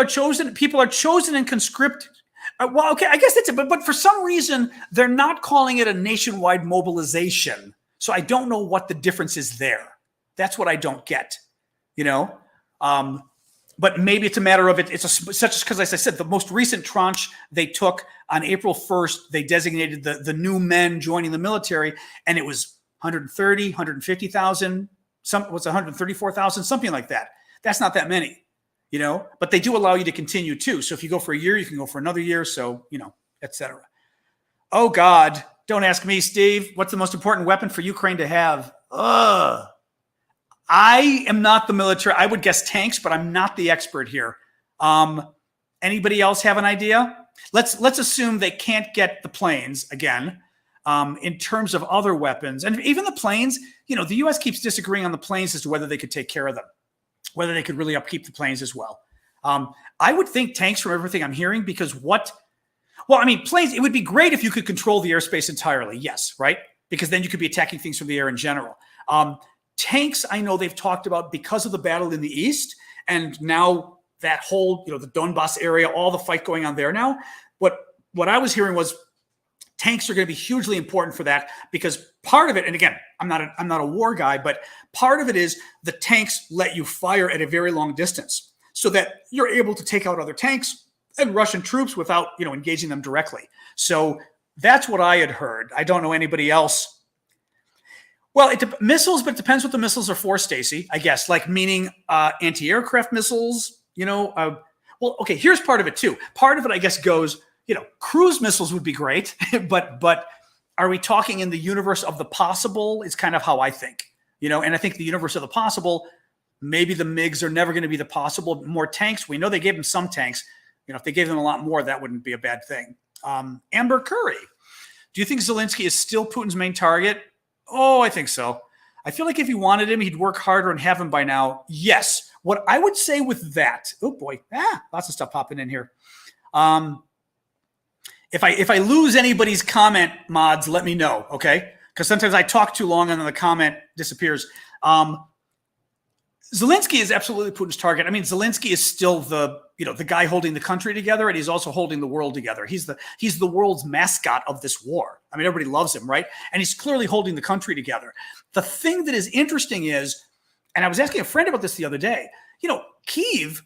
are chosen and conscripted. Well, okay, I guess that's it. But for some reason, they're not calling it a nationwide mobilization. So I don't know what the difference is there. That's what I don't get, But maybe it's a matter of such as because, as I said, the most recent tranche they took on April 1st, they designated the new men joining the military, and it was 130, 150,000, what's 134,000, something like that. That's not that many, but they do allow you to continue too. So if you go for a year, you can go for another year. So, et cetera. Oh God, don't ask me, Steve. What's the most important weapon for Ukraine to have? I am not the military. I would guess tanks, but I'm not the expert here. Anybody else have an idea? Let's assume they can't get the planes again. In terms of other weapons, and even the planes, the U.S. keeps disagreeing on the planes as to whether they could take care of them, whether they could really upkeep the planes as well. I would think tanks from everything I'm hearing, because planes, it would be great if you could control the airspace entirely. Yes, right? Because then you could be attacking things from the air in general. Tanks, I know they've talked about because of the battle in the East, and now that whole, the Donbass area, all the fight going on there now. What I was hearing was tanks are going to be hugely important for that, because part of it, and again, I'm not a war guy, but part of it is the tanks let you fire at a very long distance so that you're able to take out other tanks and Russian troops without, engaging them directly. So that's what I had heard. I don't know anybody else. Well, missiles, but it depends what the missiles are for, Stacy, I guess, like meaning anti-aircraft missiles, well, okay, here's part of it too. Part of it, I guess, goes, cruise missiles would be great, but are we talking in the universe of the possible is kind of how I think, and I think the universe of the possible, maybe the MiGs are never going to be the possible. More tanks. We know they gave them some tanks. If they gave them a lot more, that wouldn't be a bad thing. Amber Curry, do you think Zelensky is still Putin's main target? Oh, I think so. I feel like if he wanted him, he'd work harder and have him by now. Yes. What I would say with that, oh boy, lots of stuff popping in here. If I lose anybody's comment, mods, let me know, okay? Because sometimes I talk too long and then the comment disappears. Zelensky is absolutely Putin's target. I mean, Zelensky is still the guy holding the country together, and he's also holding the world together. He's the world's mascot of this war. I mean, everybody loves him, right? And he's clearly holding the country together. The thing that is interesting is, and I was asking a friend about this the other day, Kyiv,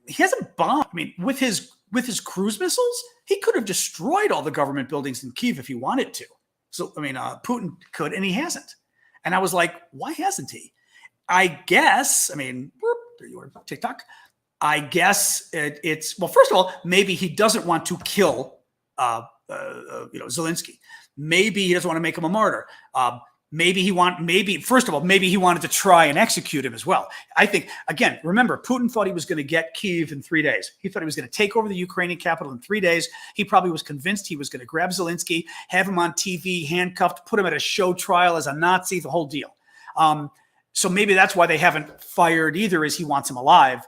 he hasn't bombed. I mean, with his cruise missiles, he could have destroyed all the government buildings in Kyiv if he wanted to. So, I mean, Putin could, and he hasn't. And I was like, why hasn't he? I guess, there you are, TikTok. I guess it's, well, first of all, maybe he doesn't want to kill, Zelensky. Maybe he doesn't want to make him a martyr. Maybe he wanted to try and execute him as well. I think, again, remember, Putin thought he was going to get Kyiv in 3 days. He thought he was going to take over the Ukrainian capital in 3 days. He probably was convinced he was going to grab Zelensky, have him on TV, handcuffed, put him at a show trial as a Nazi, the whole deal. So maybe that's why they haven't fired either, is he wants him alive.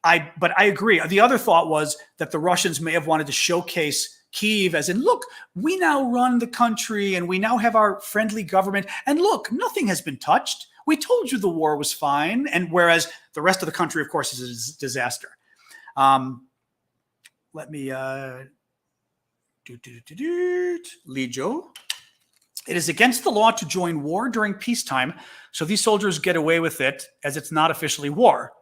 But I agree. The other thought was that the Russians may have wanted to showcase Kyiv as in, look, we now run the country and we now have our friendly government. And look, nothing has been touched. We told you the war was fine. And whereas the rest of the country, of course, is a disaster. Let me Lijo. It is against the law to join war during peacetime, so these soldiers get away with it as it's not officially war.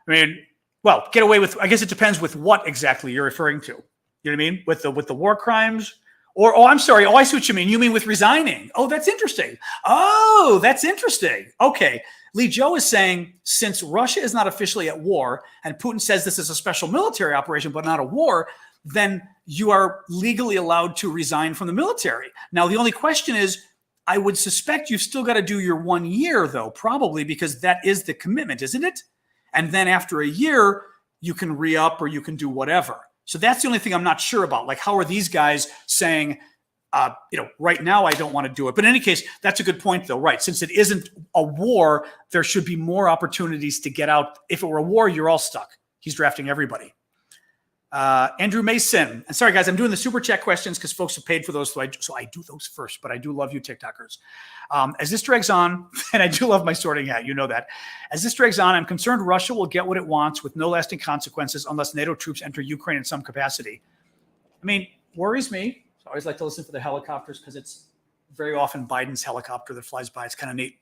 I mean, well, get away with, I guess it depends with what exactly you're referring to. You know what I mean? With the war crimes? Or, oh, I'm sorry. Oh, I see what you mean. You mean with resigning. Oh, that's interesting. Oh, that's interesting. Okay. Li Zhou is saying, since Russia is not officially at war, and Putin says this is a special military operation, but not a war, then you are legally allowed to resign from the military. Now, the only question is, I would suspect you've still got to do your 1 year, though, probably, because that is the commitment, isn't it? And then after a year, you can re-up or you can do whatever. So that's the only thing I'm not sure about. Like, how are these guys saying, right now I don't want to do it. But in any case, that's a good point, though, right? Since it isn't a war, there should be more opportunities to get out. If it were a war, you're all stuck. He's drafting everybody. Andrew Mason. And sorry, guys, I'm doing the super chat questions because folks have paid for those. So I do those first, but I do love you TikTokers. As this drags on, and I do love my sorting hat, you know that. As this drags on, I'm concerned Russia will get what it wants with no lasting consequences unless NATO troops enter Ukraine in some capacity. I mean, worries me. So I always like to listen for the helicopters because it's very often Biden's helicopter that flies by. It's kind of neat.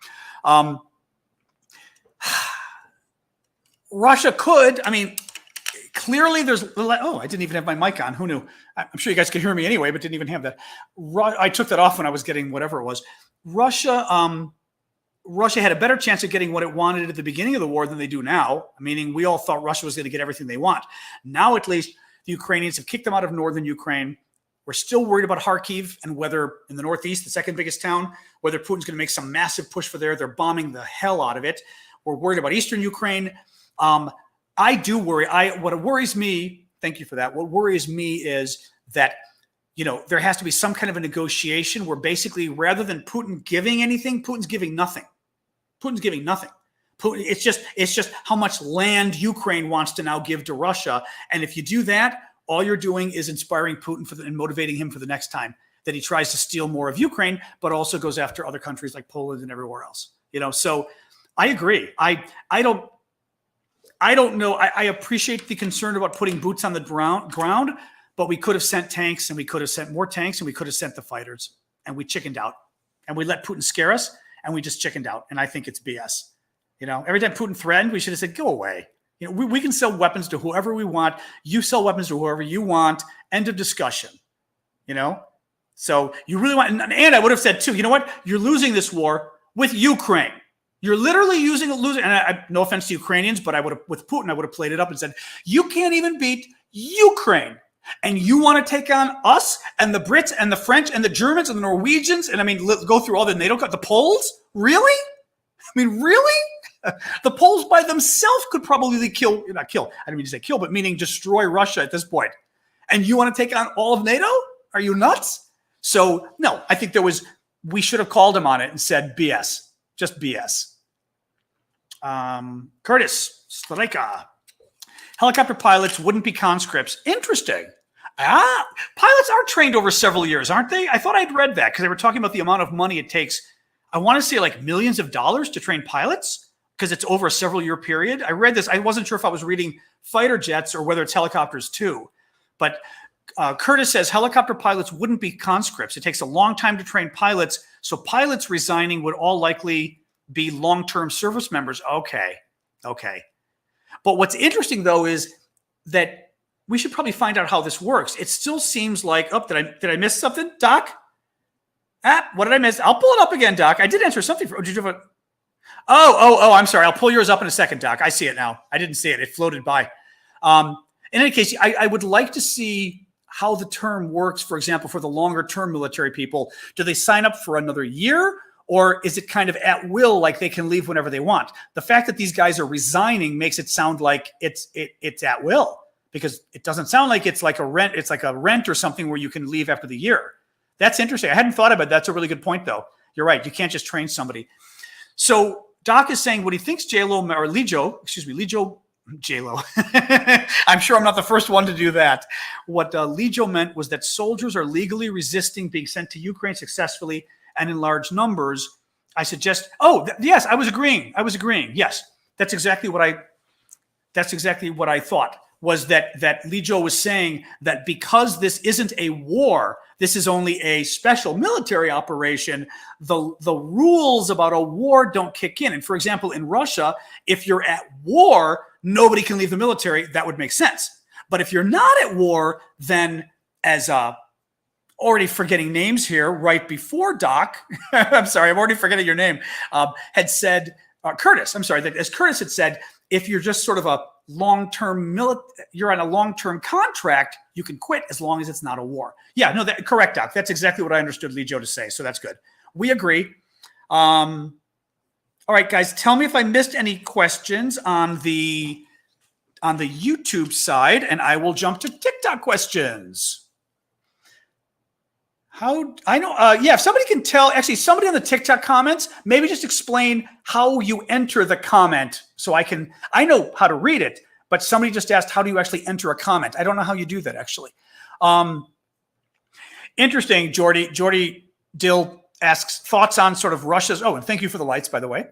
Russia could, I mean, clearly there's, I didn't even have my mic on. Who knew? I'm sure you guys could hear me anyway, but didn't even have that. I took that off when I was getting whatever it was. Russia had a better chance of getting what it wanted at the beginning of the war than they do now, meaning we all thought Russia was going to get everything they want. Now, at least, the Ukrainians have kicked them out of northern Ukraine. We're still worried about Kharkiv and whether in the northeast, the second biggest town, whether Putin's going to make some massive push for there. They're bombing the hell out of it. We're worried about eastern Ukraine. I do worry. What worries me, thank you for that. What worries me is that, there has to be some kind of a negotiation where basically rather than Putin giving anything, Putin's giving nothing. Putin's giving nothing. Putin, it's just how much land Ukraine wants to now give to Russia. And if you do that, all you're doing is inspiring Putin and motivating him for the next time that he tries to steal more of Ukraine, but also goes after other countries like Poland and everywhere else. So I agree. I don't know. I appreciate the concern about putting boots on the ground, but we could have sent tanks and we could have sent more tanks and we could have sent the fighters, and we chickened out and we let Putin scare us and we just chickened out. And I think it's BS. Every time Putin threatened, we should have said, go away. We can sell weapons to whoever we want. You sell weapons to whoever you want. End of discussion. So you really want, and I would have said too, you know what? You're losing this war with Ukraine. You're literally losing, and no offense to Ukrainians, but with Putin, I would have played it up and said, you can't even beat Ukraine. And you want to take on us and the Brits and the French and the Germans and the Norwegians? And I mean, go through all the NATO, the Poles? Really? I mean, really? The Poles by themselves could probably not kill, I didn't mean to say kill, but meaning destroy Russia at this point. And you want to take on all of NATO? Are you nuts? So, no, I think we should have called him on it and said BS. Just BS. Curtis, Streka. Helicopter pilots wouldn't be conscripts. Interesting. Pilots are trained over several years, aren't they? I thought I'd read that because they were talking about the amount of money it takes. I want to say like millions of dollars to train pilots because it's over a several year period. I read this. I wasn't sure if I was reading fighter jets or whether it's helicopters too. But Curtis says helicopter pilots wouldn't be conscripts. It takes a long time to train pilots. So pilots resigning would all likely be long-term service members. Okay. But what's interesting, though, is that we should probably find out how this works. It still seems like, did I miss something, Doc? What did I miss? I'll pull it up again, Doc. I did answer something. Did you have a... I'm sorry. I'll pull yours up in a second, Doc. I see it now. I didn't see it. It floated by. In any case, I would like to see how the term works, for example, for the longer-term military people. Do they sign up for another year? Or is it kind of at will, like they can leave whenever they want? The fact that these guys are resigning makes it sound like it's at will, because it doesn't sound like it's like a rent. It's like a rent or something where you can leave after the year. That's interesting. I hadn't thought about it. That's a really good point, though. You're right. You can't just train somebody. So Doc is saying what he thinks Lijo, J-Lo. I'm sure I'm not the first one to do that. What Legio meant was that soldiers are legally resisting being sent to Ukraine successfully and in large numbers. I suggest, yes, I was agreeing. Yes, that's exactly what I thought, was that Legio was saying that because this isn't a war, this is only a special military operation, the rules about a war don't kick in. And for example, in Russia, if you're at war, nobody can leave the military. That would make sense. But if you're not at war, then as already forgetting names here, right before Doc, I'm sorry, I'm already forgetting your name, had said, Curtis, I'm sorry, that as Curtis had said, if you're just sort of a long-term you're on a long-term contract, you can quit as long as it's not a war. Yeah, no, correct, Doc. That's exactly what I understood Legio to say. So that's good. We agree. All right, guys, tell me if I missed any questions on the YouTube side, and I will jump to TikTok questions. If somebody can tell, actually, somebody in the TikTok comments, maybe just explain how you enter the comment so I know how to read it, but somebody just asked, how do you actually enter a comment? I don't know how you do that, actually. Interesting, Jordy Dill asks, thoughts on sort of Russia's, and thank you for the lights, by the way.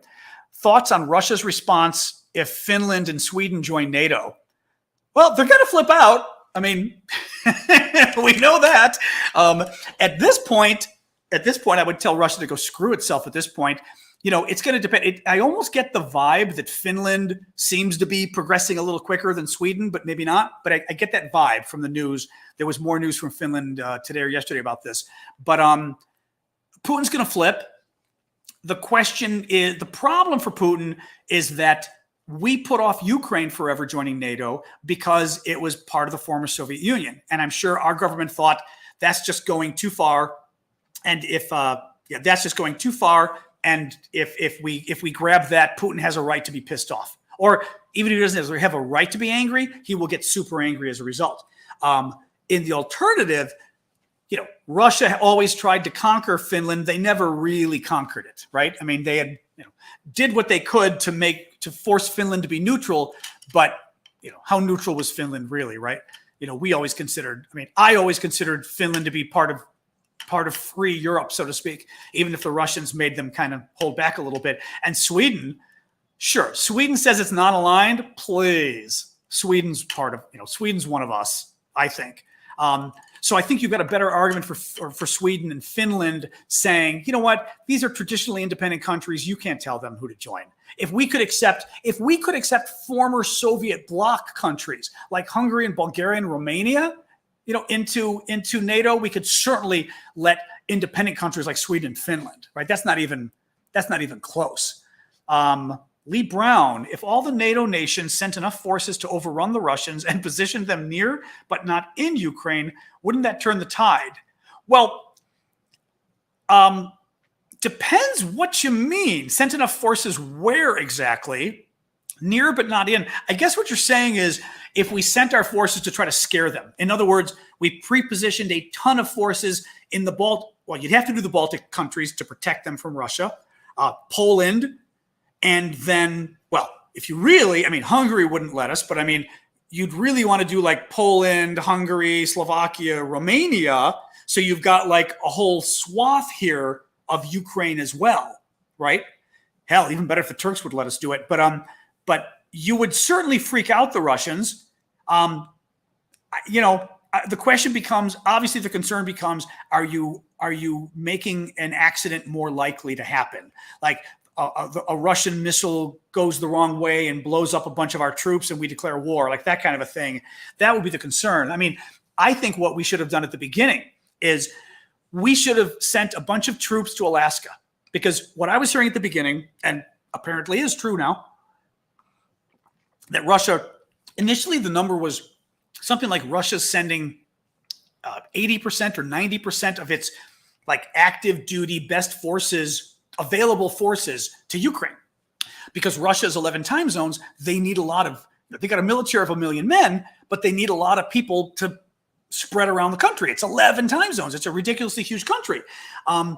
Thoughts on Russia's response if Finland and Sweden join NATO? Well, they're going to flip out. I mean, we know that. At this point, I would tell Russia to go screw itself at this point. It's going to depend. I almost get the vibe that Finland seems to be progressing a little quicker than Sweden, but maybe not. But I get that vibe from the news. There was more news from Finland today or yesterday about this. But Putin's going to flip. The problem for Putin is that we put off Ukraine forever joining NATO because it was part of the former Soviet Union. And I'm sure our government thought that's just going too far. And that's just going too far. And if we grab that, Putin has a right to be pissed off. Or even if he doesn't have a right to be angry, he will get super angry as a result. In the alternative, Russia always tried to conquer Finland. They never really conquered it, right? I mean, they had did what they could to force Finland to be neutral, but how neutral was Finland really, right? I always considered Finland to be part of free Europe, so to speak, even if the Russians made them kind of hold back a little bit. And Sweden, sure, Sweden says it's not aligned. Please, Sweden's Sweden's one of us, I think. So I think you've got a better argument for Sweden and Finland saying, you know what, these are traditionally independent countries. You can't tell them who to join. If we could accept former Soviet bloc countries like Hungary and Bulgaria and Romania, into NATO, we could certainly let independent countries like Sweden and Finland, right? That's not even close. Lee Brown, if all the NATO nations sent enough forces to overrun the Russians and positioned them near but not in Ukraine, wouldn't that turn the tide? Well, depends what you mean. Sent enough forces where exactly? Near but not in. I guess what you're saying is if we sent our forces to try to scare them. In other words, we pre-positioned a ton of forces in the Baltic. Well, you'd have to do the Baltic countries to protect them from Russia. Poland. And then, well, if you really, Hungary wouldn't let us, but you'd really want to do like Poland, Hungary, Slovakia, Romania. So you've got like a whole swath here of Ukraine as well, right? Hell, even better if the Turks would let us do it. But you would certainly freak out the Russians. The question becomes, obviously the concern becomes, are you making an accident more likely to happen? Like, a Russian missile goes the wrong way and blows up a bunch of our troops and we declare war, like that kind of a thing. That would be the concern. I think what we should have done at the beginning is we should have sent a bunch of troops to Alaska, because what I was hearing at the beginning, and apparently is true now, that Russia, initially the number was something like Russia's sending 80% or 90% of its like active duty best forces, available forces to Ukraine, because Russia's 11 time zones. They got a military of 1 million men, but they need a lot of people to spread around the country. It's 11 time zones. It's a ridiculously huge country. I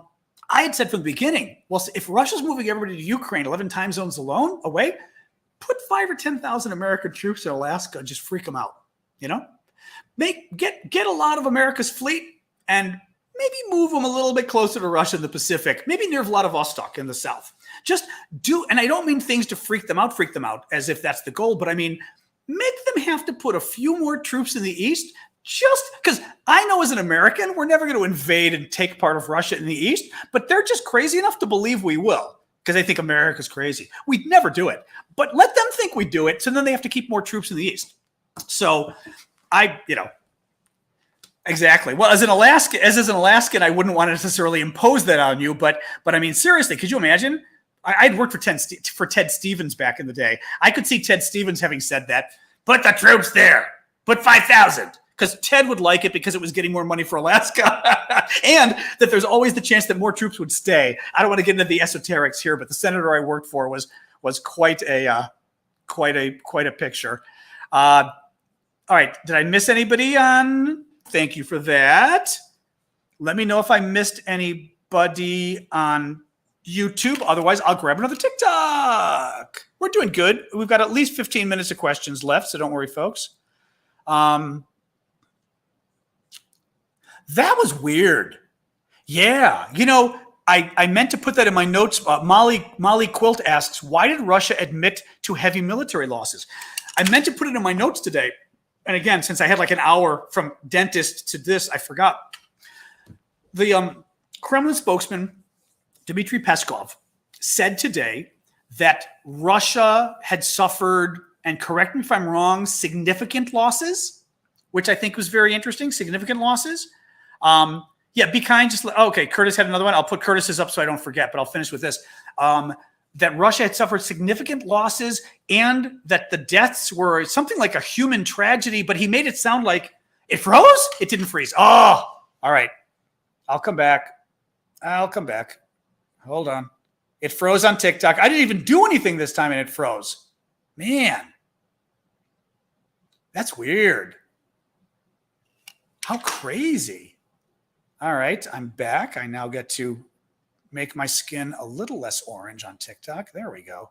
had said from the beginning, well, if Russia's moving everybody to Ukraine, 11 time zones away, put 5 or 10,000 American troops in Alaska and just freak them out. Get a lot of America's fleet and maybe move them a little bit closer to Russia in the Pacific, maybe near Vladivostok in the south. Just do, and I don't mean things to freak them out as if that's the goal, but I mean, make them have to put a few more troops in the east, just because I know as an American, we're never going to invade and take part of Russia in the east, but they're just crazy enough to believe we will, because they think America's crazy. We'd never do it, but let them think we do it, so then they have to keep more troops in the east. So exactly. Well, as an Alaskan, I wouldn't want to necessarily impose that on you, but I mean, seriously, could you imagine? I'd worked for Ted Stevens back in the day. I could see Ted Stevens having said that. Put the troops there. Put 5,000. Because Ted would like it because it was getting more money for Alaska, and that there's always the chance that more troops would stay. I don't want to get into the esoterics here, but the senator I worked for was quite a picture. All right, did I miss anybody on? Thank you for that. Let me know if I missed anybody on YouTube. Otherwise, I'll grab another TikTok. We're doing good. We've got at least 15 minutes of questions left, so don't worry, folks. That was weird. Yeah. I meant to put that in my notes. Molly Quilt asks, why did Russia admit to heavy military losses? I meant to put it in my notes today. And again, since I had like an hour from dentist to this, I forgot. The Kremlin spokesman, Dmitry Peskov, said today that Russia had suffered, and correct me if I'm wrong, significant losses, which I think was very interesting, significant losses. Be kind. Okay, Curtis had another one. I'll put Curtis's up so I don't forget, but I'll finish with this. That Russia had suffered significant losses and that the deaths were something like a human tragedy, but he made it sound like it froze? It didn't freeze. Oh, all right. I'll come back. Hold on. It froze on TikTok. I didn't even do anything this time and it froze. Man, that's weird. How crazy. All right, I'm back. I now get to make my skin a little less orange on TikTok. There we go.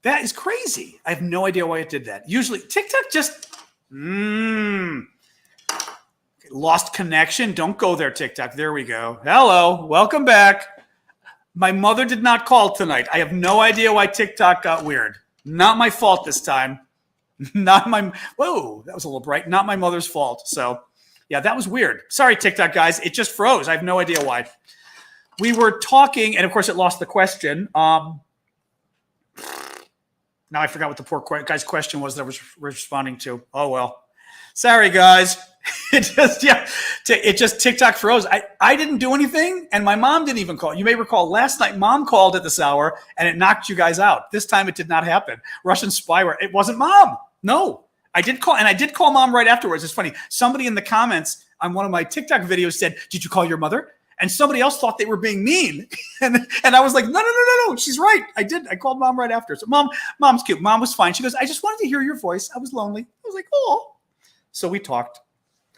That is crazy. I have no idea why it did that. Usually TikTok just lost connection. Don't go there, TikTok. There we go. Hello, welcome back. My mother did not call tonight. I have no idea why TikTok got weird. Not my fault this time. Whoa, that was a little bright. Not my mother's fault. So yeah, that was weird. Sorry, TikTok guys. It just froze. I have no idea why. We were talking, and of course it lost the question. Now I forgot what the poor guy's question was that I was responding to. Oh, well. Sorry, guys. It just TikTok froze. I didn't do anything, and my mom didn't even call. You may recall last night, Mom called at this hour, and it knocked you guys out. This time it did not happen. Russian spyware. It wasn't Mom. No. I did call Mom right afterwards. It's funny. Somebody in the comments on one of my TikTok videos said, "Did you call your mother?" And somebody else thought they were being mean. And I was like, no. She's right. I did. I called Mom right after. So Mom's cute. Mom was fine. She goes, "I just wanted to hear your voice. I was lonely." I was like, "Oh." So we talked.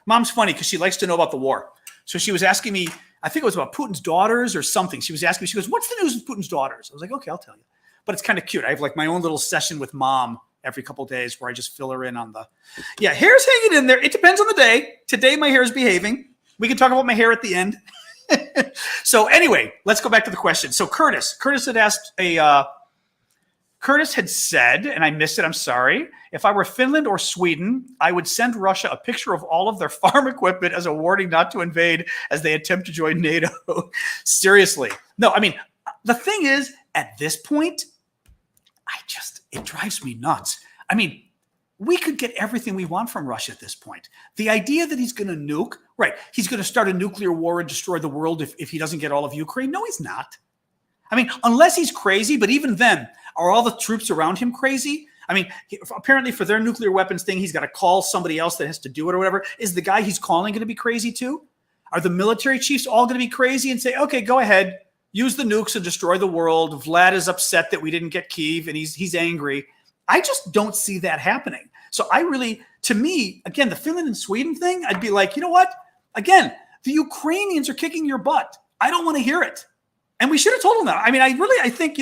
Mom's funny because she likes to know about the war. So she was asking me, I think it was about Putin's daughters or something. She was asking me, she goes, "What's the news with Putin's daughters?" I was like, "Okay, I'll tell you." But it's kind of cute. I have like my own little session with Mom every couple of days where I just fill her in on hair's hanging in there. It depends on the day. Today, my hair is behaving. We can talk about my hair at the end. So anyway, let's go back to the question. So Curtis had said, and I missed it, I'm sorry, if I were Finland or Sweden, I would send Russia a picture of all of their farm equipment as a warning not to invade as they attempt to join NATO. Seriously. No, I mean, the thing is, at this point, it drives me nuts. I mean, we could get everything we want from Russia at this point. The idea that he's going to nuke, right, he's going to start a nuclear war and destroy the world if he doesn't get all of Ukraine. No, he's not. I mean, unless he's crazy, but even then, are all the troops around him crazy? I mean, apparently for their nuclear weapons thing, he's got to call somebody else that has to do it or whatever. Is the guy he's calling going to be crazy too? Are the military chiefs all going to be crazy and say, "Okay, go ahead, use the nukes and destroy the world"? Vlad is upset that we didn't get Kyiv and he's angry. I just don't see that happening. So to me, again, the Finland and Sweden thing, I'd be like, you know what? Again, the Ukrainians are kicking your butt. I don't want to hear it. And we should have told them that. I mean, I think,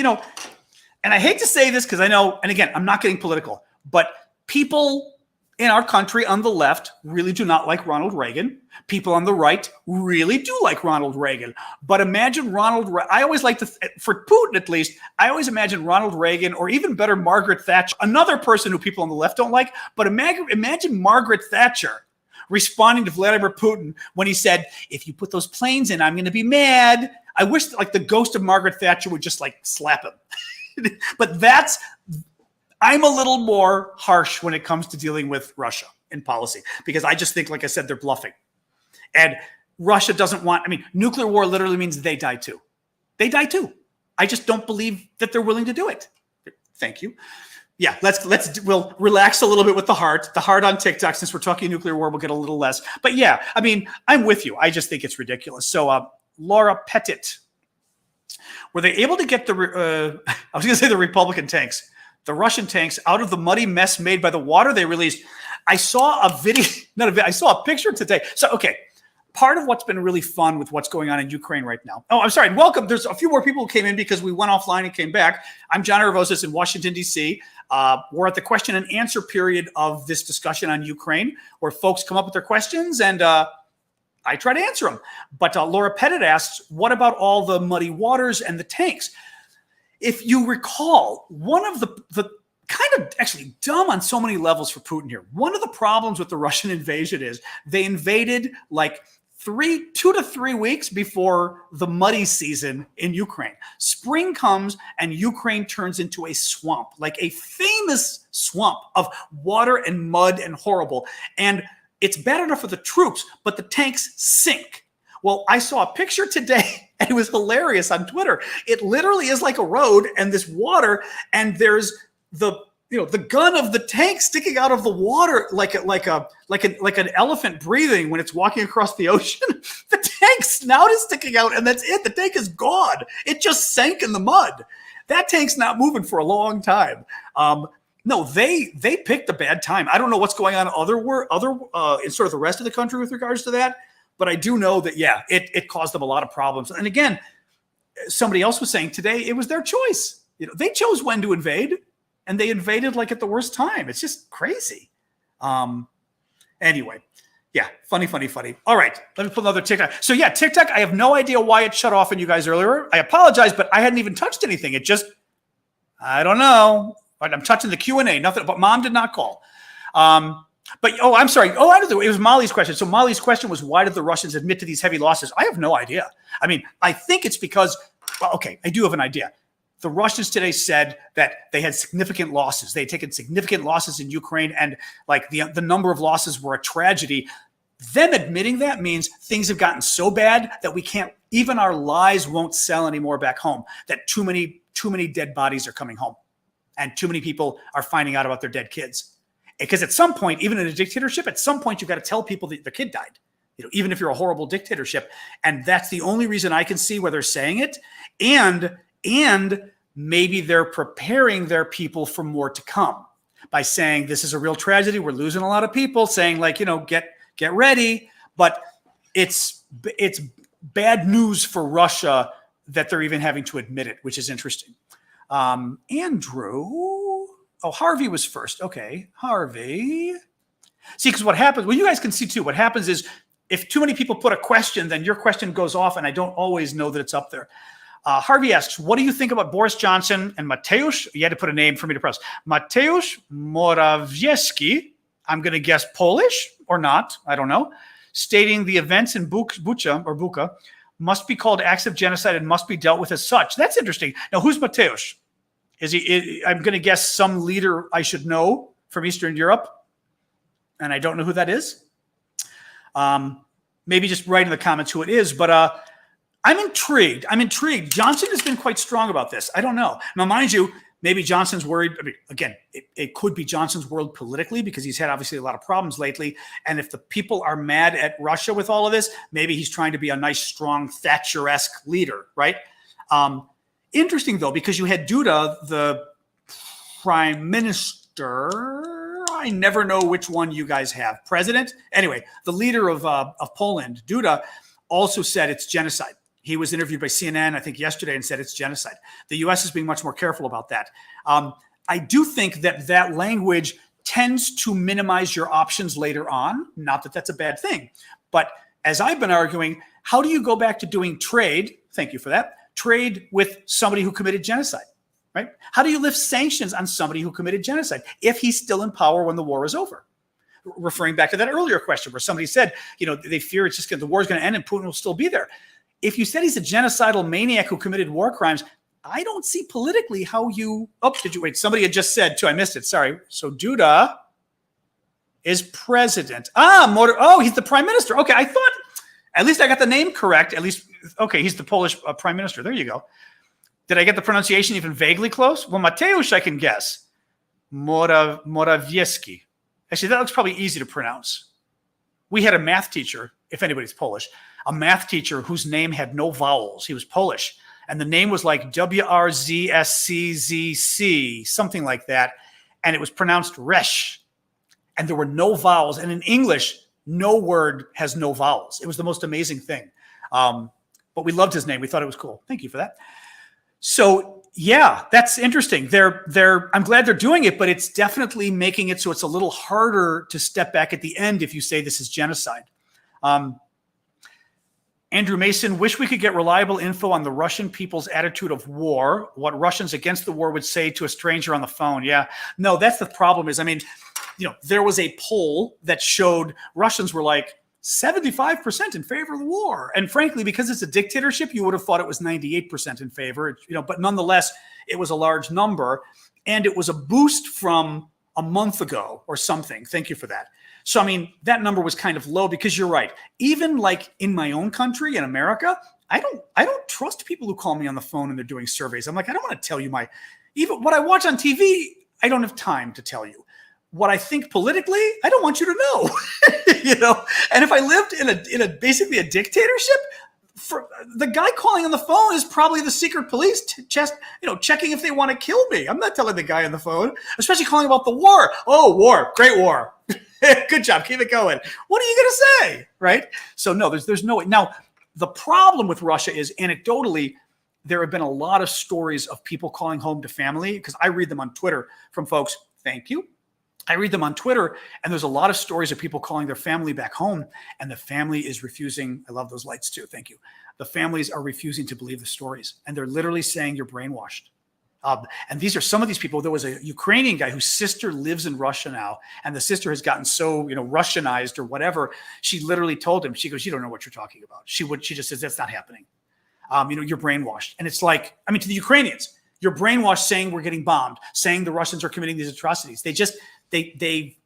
and I hate to say this because I know, and again, I'm not getting political, but people in our country on the left really do not like Ronald Reagan. People on the right really do like Ronald Reagan. But imagine I always like to, for Putin at least, I always imagine Ronald Reagan, or even better, Margaret Thatcher, another person who people on the left don't like. But imagine Margaret Thatcher responding to Vladimir Putin when he said, if you put those planes in, I'm going to be mad. I wish that, like, the ghost of Margaret Thatcher would just like slap him. But I'm a little more harsh when it comes to dealing with Russia in policy, because I just think, like I said, they're bluffing. And Russia doesn't want, nuclear war literally means they die too. They die too. I just don't believe that they're willing to do it. Thank you. Yeah, we'll relax a little bit with the heart on TikTok. Since we're talking nuclear war, we'll get a little less. But yeah, I'm with you. I just think it's ridiculous. So Laura Pettit, were they able to get I was going to say the Republican tanks, the Russian tanks, out of the muddy mess made by the water they released? I saw a video, I saw a picture today. So, okay, part of what's been really fun with what's going on in Ukraine right now. Oh, I'm sorry. Welcome. There's a few more people who came in because we went offline and came back. I'm John Arvosis in Washington, D.C. We're at the question and answer period of this discussion on Ukraine, where folks come up with their questions and I try to answer them. But Laura Pettit asks, what about all the muddy waters and the tanks? If you recall, one of the kind of actually dumb on so many levels for Putin here, one of the problems with the Russian invasion is they invaded like 2 to 3 weeks before the muddy season in Ukraine. Spring comes and Ukraine turns into a swamp, like a famous swamp of water and mud and horrible. And it's bad enough for the troops, but the tanks sink. Well, I saw a picture today, and it was hilarious on Twitter. It literally is like a road and this water, and there's the gun of the tank sticking out of the water like an elephant breathing when it's walking across the ocean. The tank's snout is sticking out, and that's it. The tank is gone. It just sank in the mud. That tank's not moving for a long time. No, they picked a bad time. I don't know what's going on in sort of the rest of the country with regards to that. But I do know that, yeah, it caused them a lot of problems. And again, somebody else was saying today, it was their choice. They chose when to invade, and they invaded like at the worst time. It's just crazy. Anyway, yeah, funny. All right, let me put another TikTok. So yeah, TikTok, I have no idea why it shut off on you guys earlier. I apologize, but I hadn't even touched anything. It just, I don't know. I'm touching the Q&A, nothing, but Mom did not call. But, I'm sorry. I don't know. It was Molly's question. So Molly's question was, why did the Russians admit to these heavy losses? I have no idea. I think it's because, I do have an idea. The Russians today said that they had significant losses. They had taken significant losses in Ukraine, and like the number of losses were a tragedy. Them admitting that means things have gotten so bad that we can't, even our lies won't sell anymore back home, that too many dead bodies are coming home and too many people are finding out about their dead kids. Because at some point, even in a dictatorship, at some point, you've got to tell people that their kid died, even if you're a horrible dictatorship. And that's the only reason I can see where they're saying it. And maybe they're preparing their people for more to come by saying, this is a real tragedy. We're losing a lot of people, saying like, get ready. But it's bad news for Russia that they're even having to admit it, which is interesting. Andrew. Oh, Harvey was first. Okay, Harvey. See, because what happens, well, you guys can see too, what happens is if too many people put a question, then your question goes off and I don't always know that it's up there. Harvey asks, what do you think about Boris Johnson and Mateusz? You had to put a name for me to press. Mateusz Morawiecki, I'm going to guess Polish or not, I don't know, stating the events in Bucha must be called acts of genocide and must be dealt with as such. That's interesting. Now, who's Mateusz? I'm going to guess some leader I should know from Eastern Europe, and I don't know who that is. Maybe just write in the comments who it is, but I'm intrigued. Johnson has been quite strong about this. I don't know. Now, mind you, maybe Johnson's worried. Again, it could be Johnson's world politically because he's had obviously a lot of problems lately. And if the people are mad at Russia with all of this, maybe he's trying to be a nice, strong Thatcher-esque leader, right? Interesting, though, because you had Duda, the prime minister. I never know which one you guys have. President? Anyway, the leader of Poland, Duda, also said it's genocide. He was interviewed by CNN, I think, yesterday and said it's genocide. The U.S. is being much more careful about that. I do think that that language tends to minimize your options later on. Not that that's a bad thing. But as I've been arguing, how do you go back to doing trade? Thank you for that. Trade with somebody who committed genocide, right? How do you lift sanctions on somebody who committed genocide if he's still in power when the war is over? Referring back to that earlier question where somebody said, they fear it's just the war is going to end and Putin will still be there. If you said he's a genocidal maniac who committed war crimes, I don't see politically how you. Oh, did you wait? Somebody had just said too. I missed it. Sorry. So Duda is president. He's the prime minister. Okay, I thought at least I got the name correct. At least okay, he's the Polish prime minister. There you go. Did I get the pronunciation even vaguely close? Well, Mateusz, I can guess. Morawiecki. Actually, that looks probably easy to pronounce. We had a math teacher, if anybody's Polish, a math teacher whose name had no vowels. He was Polish. And the name was like WRZSCZC, something like that. And it was pronounced Resh. And there were no vowels. And in English, no word has no vowels. It was the most amazing thing. But we loved his name. We thought it was cool. Thank you for that. So yeah, that's interesting. I'm glad they're doing it, but it's definitely making it so it's a little harder to step back at the end if you say this is genocide. Andrew Mason, wish we could get reliable info on the Russian people's attitude of war, what Russians against the war would say to a stranger on the phone. Yeah, no, that's the problem is, there was a poll that showed Russians were like 75% in favor of the war. And frankly, because it's a dictatorship, you would have thought it was 98% in favor, but nonetheless, it was a large number. And it was a boost from a month ago or something. Thank you for that. So, that number was kind of low because you're right. Even like in my own country, in America, I don't trust people who call me on the phone and they're doing surveys. I'm like, I don't want to tell you even what I watch on TV. I don't have time to tell you. What I think politically, I don't want you to know, And if I lived in a basically a dictatorship, for the guy calling on the phone is probably the secret police checking if they want to kill me. I'm not telling the guy on the phone, especially calling about the war. Oh, war, great war. Good job. Keep it going. What are you going to say? Right? So no, there's no way. Now, the problem with Russia is anecdotally, there have been a lot of stories of people calling home to family because I read them on Twitter from folks. Thank you. I read them on Twitter, and there's a lot of stories of people calling their family back home, and the family is refusing. I love those lights too. Thank you. The families are refusing to believe the stories, and they're literally saying you're brainwashed. And these are some of these people. There was a Ukrainian guy whose sister lives in Russia now, and the sister has gotten so Russianized or whatever. She literally told him, she goes, "You don't know what you're talking about." She just says that's not happening. You're brainwashed, and it's like, to the Ukrainians, you're brainwashed saying we're getting bombed, saying the Russians are committing these atrocities. They I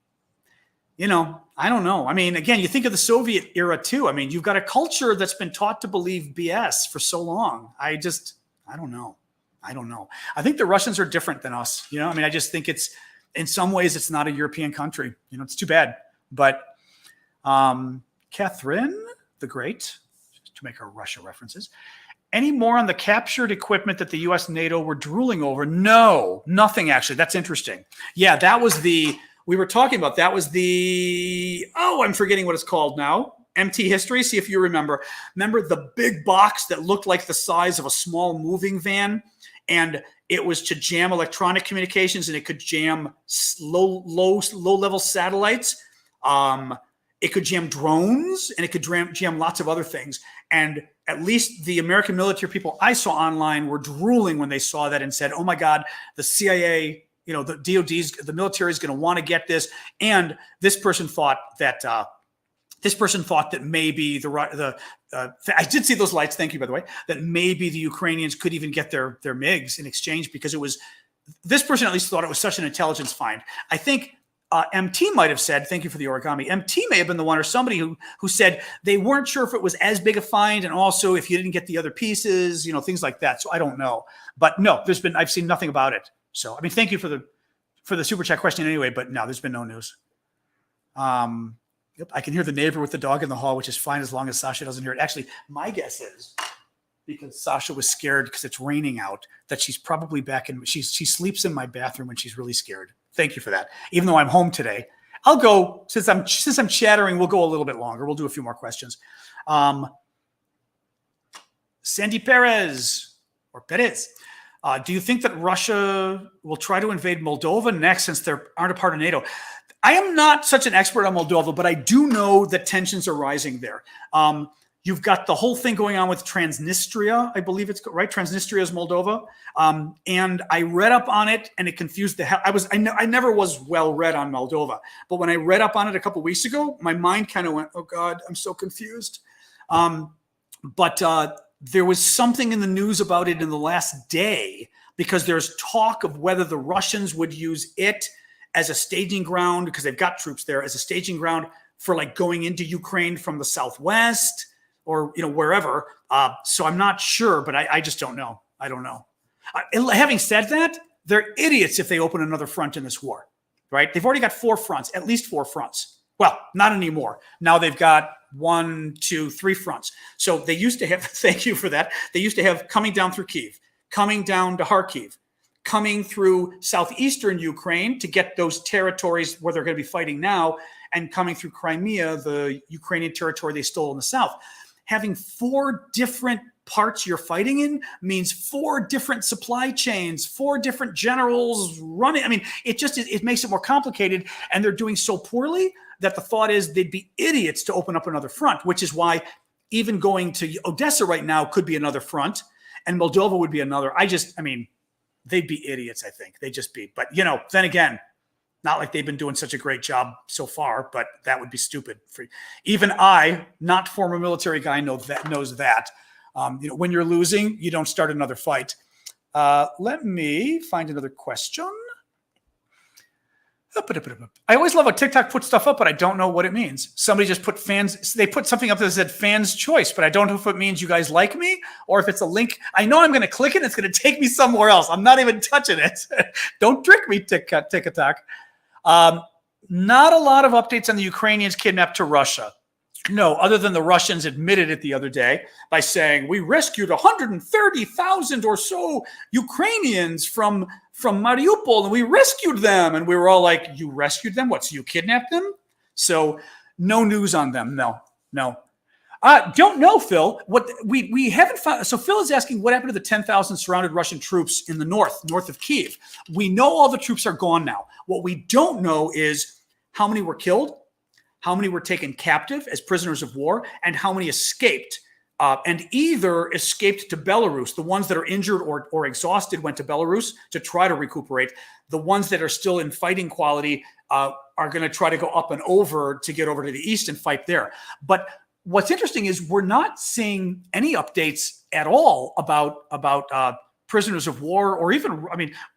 don't know. Again, you think of the Soviet era too. You've got a culture that's been taught to believe BS for so long. I don't know. I think the Russians are different than us. I just think it's, in some ways, it's not a European country. It's too bad. But Catherine the Great, to make our Russia references, any more on the captured equipment that the U.S. NATO were drooling over? No, nothing actually. That's interesting. Yeah, that was we were talking about, that was I'm forgetting what it's called now. MT History. See if you remember. Remember the big box that looked like the size of a small moving van? And it was to jam electronic communications, and it could jam low level satellites. It could jam drones, and it could jam lots of other things. And at least the American military people I saw online were drooling when they saw that and said, "Oh my God, the CIA, the DOD's, the military is going to want to get this." And this person thought that maybe I did see those lights. Thank you, by the way. That maybe the Ukrainians could even get their MiGs in exchange because it was. This person at least thought it was such an intelligence find. I think MT might have said, "Thank you for the origami." MT may have been the one, or somebody who said they weren't sure if it was as big a find, and also if you didn't get the other pieces, things like that. So I don't know, but no, I've seen nothing about it. So thank you for the super chat question anyway. But no, there's been no news. Yep, I can hear the neighbor with the dog in the hall, which is fine as long as Sasha doesn't hear it. Actually, my guess is because Sasha was scared because it's raining out, that she's probably back in. She sleeps in my bathroom when she's really scared. Thank you for that. Even though I'm home today, I'll go since I'm chattering. We'll go a little bit longer. We'll do a few more questions. Sandy Perez, or Perez. Do you think that Russia will try to invade Moldova next since they aren't a part of NATO? I am not such an expert on Moldova, but I do know that tensions are rising there. You've got the whole thing going on with Transnistria, I believe it's right. Transnistria is Moldova, and I read up on it, and it confused the hell. I never was well read on Moldova, but when I read up on it a couple weeks ago, my mind kind of went, "Oh God, I'm so confused." But there was something in the news about it in the last day because there's talk of whether the Russians would use it as a staging ground, because they've got troops there, as a staging ground for like going into Ukraine from the southwest or wherever. So I'm not sure, but I just don't know. I don't know. Having said that, they're idiots if they open another front in this war, right? They've already got 4 fronts, at least 4 fronts. Well, not anymore. Now they've got 1, 2, 3 fronts. So they used to have, thank you for that. They used to have coming down through Kyiv, coming down to Kharkiv, coming through southeastern Ukraine to get those territories where they're going to be fighting now, and coming through Crimea, the Ukrainian territory they stole in the south. Having 4 different parts you're fighting in means 4 different supply chains, 4 different generals running. I mean, it makes it more complicated, and they're doing so poorly that the thought is they'd be idiots to open up another front, which is why even going to Odessa right now could be another front, and Moldova would be another. They'd be idiots, I think. They'd just be. But, then again, not like they've been doing such a great job so far, but that would be stupid. Even I, not former military guy, knows that. When you're losing, you don't start another fight. Let me find another question. I always love how TikTok puts stuff up, but I don't know what it means. Somebody just put fans. They put something up that said fans choice, but I don't know if it means you guys like me or if it's a link. I know I'm going to click it. It's going to take me somewhere else. I'm not even touching it. Don't trick me, TikTok. Not a lot of updates on the Ukrainians kidnapped to Russia. No, other than the Russians admitted it the other day by saying, we rescued 130,000 or so Ukrainians from Mariupol, and we rescued them. And we were all like, you rescued them? What, so you kidnapped them? So no news on them. No. Don't know, Phil. What we haven't found. So Phil is asking what happened to the 10,000 surrounded Russian troops in the north of Kyiv. We know all the troops are gone now. What we don't know is how many were killed, how many were taken captive as prisoners of war, and how many escaped. And either escaped to Belarus. The ones that are injured or exhausted went to Belarus to try to recuperate. The ones that are still in fighting quality are going to try to go up and over to get over to the east and fight there. But what's interesting is we're not seeing any updates at all about prisoners of war, or even,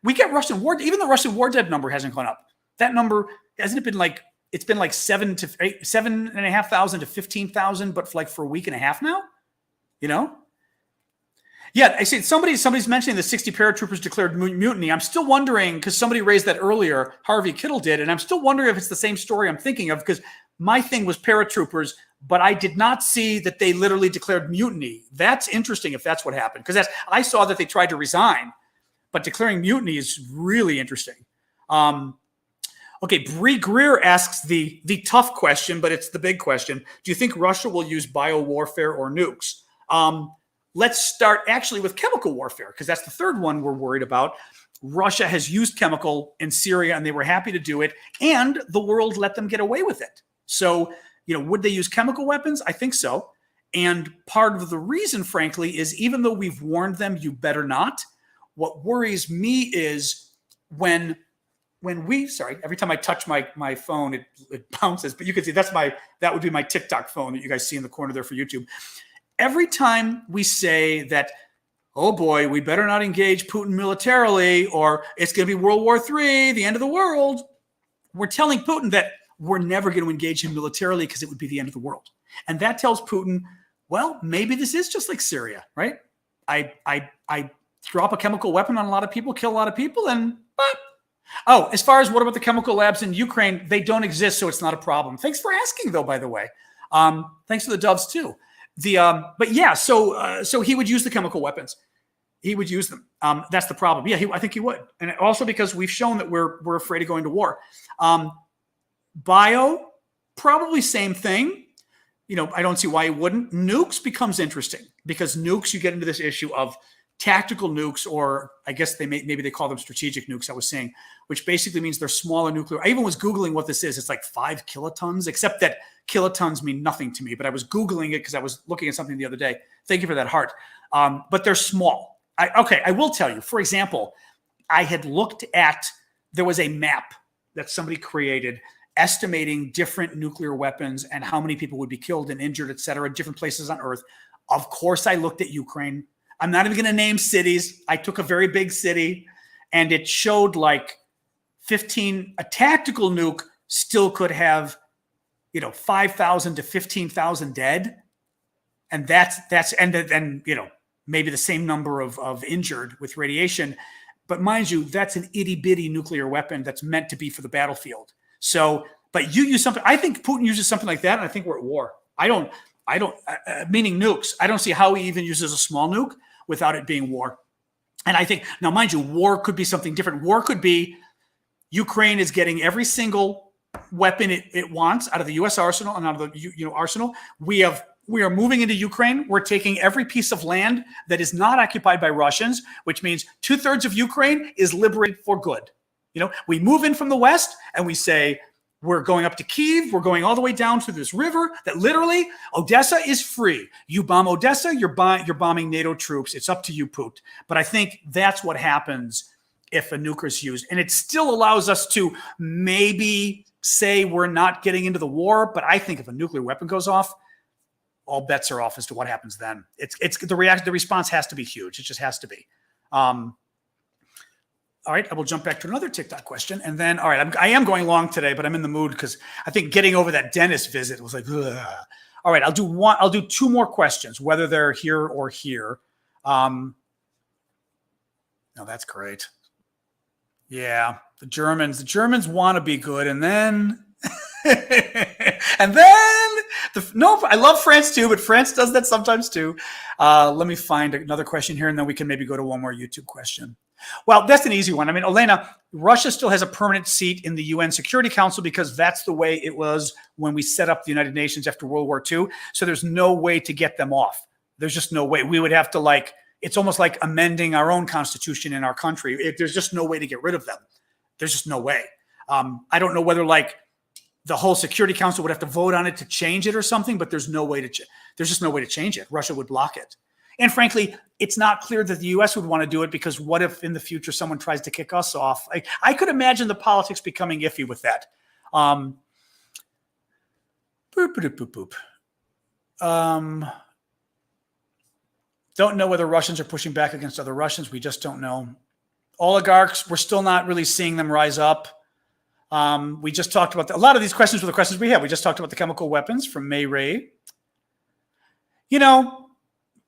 we get Russian war. Even the Russian war dead number hasn't gone up. That number, hasn't it been like, it's been like 7,500 to 15,000, but for a week and a half now, Yeah, I see somebody's mentioning the 60 paratroopers declared mutiny. I'm still wondering, because somebody raised that earlier, Harvey Kittle did, and I'm still wondering if it's the same story I'm thinking of, because my thing was paratroopers, but I did not see that they literally declared mutiny. That's interesting if that's what happened, because I saw that they tried to resign, but declaring mutiny is really interesting. Okay, Bree Greer asks the tough question, but it's the big question. Do you think Russia will use biowarfare or nukes? Let's start actually with chemical warfare, because that's the third one we're worried about. Russia has used chemical in Syria, and they were happy to do it, and the world let them get away with it. So, would they use chemical weapons? I think so. And part of the reason, frankly, is even though we've warned them, you better not. What worries me is when every time I touch my phone, it bounces, but you can see that would be my TikTok phone that you guys see in the corner there for YouTube. Every time we say that, oh boy, we better not engage Putin militarily, or it's going to be World War III, the end of the world, we're telling Putin that we're never going to engage him militarily because it would be the end of the world. And that tells Putin, well, maybe this is just like Syria, right? I drop a chemical weapon on a lot of people, kill a lot of people, and as far as what about the chemical labs in Ukraine, they don't exist, so it's not a problem. Thanks for asking, though, by the way. Thanks for the doves, too. But yeah, so he would use the chemical weapons. He would use them. That's the problem. Yeah, I think he would. And also because we've shown that we're afraid of going to war. Bio, probably same thing. I don't see why it wouldn't. Nukes becomes interesting because nukes, you get into this issue of tactical nukes, or I guess maybe they call them strategic nukes, I was saying, which basically means they're smaller nuclear. I even was Googling what this is. It's like 5 kilotons, except that kilotons mean nothing to me, but I was Googling it because I was looking at something the other day. Thank you for that heart. But they're small. I will tell you, for example, I had looked at, there was a map that somebody created estimating different nuclear weapons and how many people would be killed and injured, et cetera, different places on Earth. Of course, I looked at Ukraine. I'm not even going to name cities. I took a very big city, and it showed like 15, a tactical nuke still could have, 5,000 to 15,000 dead. And then, maybe the same number of injured with radiation. But mind you, that's an itty bitty nuclear weapon that's meant to be for the battlefield. So, but you use something, I think Putin uses something like that, and I think we're at war. Meaning nukes. I don't see how he even uses a small nuke without it being war. And I think, now mind you, war could be something different. War could be Ukraine is getting every single weapon it wants out of the U.S. arsenal and out of the arsenal. We are moving into Ukraine. We're taking every piece of land that is not occupied by Russians, which means 2/3 of Ukraine is liberated for good. We move in from the west and we say, we're going up to Kyiv. We're going all the way down to this river that literally Odessa is free. You bomb Odessa, you're bombing NATO troops. It's up to you, Putin. But I think that's what happens if a nuke is used. And it still allows us to maybe say we're not getting into the war. But I think if a nuclear weapon goes off, all bets are off as to what happens then. The response has to be huge. It just has to be. All right, I will jump back to another TikTok question. And then, all right, I am going long today, but I'm in the mood because I think getting over that dentist visit was like, ugh. All right, I'll do 2 more questions, whether they're here or here. No, that's great. Yeah, the Germans want to be good. And then, I love France too, but France does that sometimes too. Let me find another question here, and then we can maybe go to one more YouTube question. Well, that's an easy one. I mean, Elena, Russia still has a permanent seat in the UN Security Council because that's the way it was when we set up the United Nations after World War II. So there's no way to get them off. There's just no way. We would have to it's almost like amending our own constitution in our country. There's just no way to get rid of them. There's just no way. I don't know whether the whole Security Council would have to vote on it to change it or something, but there's no way to there's just no way to change it. Russia would block it. And frankly, it's not clear that the U.S. would want to do it because what if in the future someone tries to kick us off? I could imagine the politics becoming iffy with that. Don't know whether Russians are pushing back against other Russians. We just don't know. Oligarchs, we're still not really seeing them rise up. We just talked about a lot of these questions were the questions we had. We just talked about the chemical weapons from May Ray.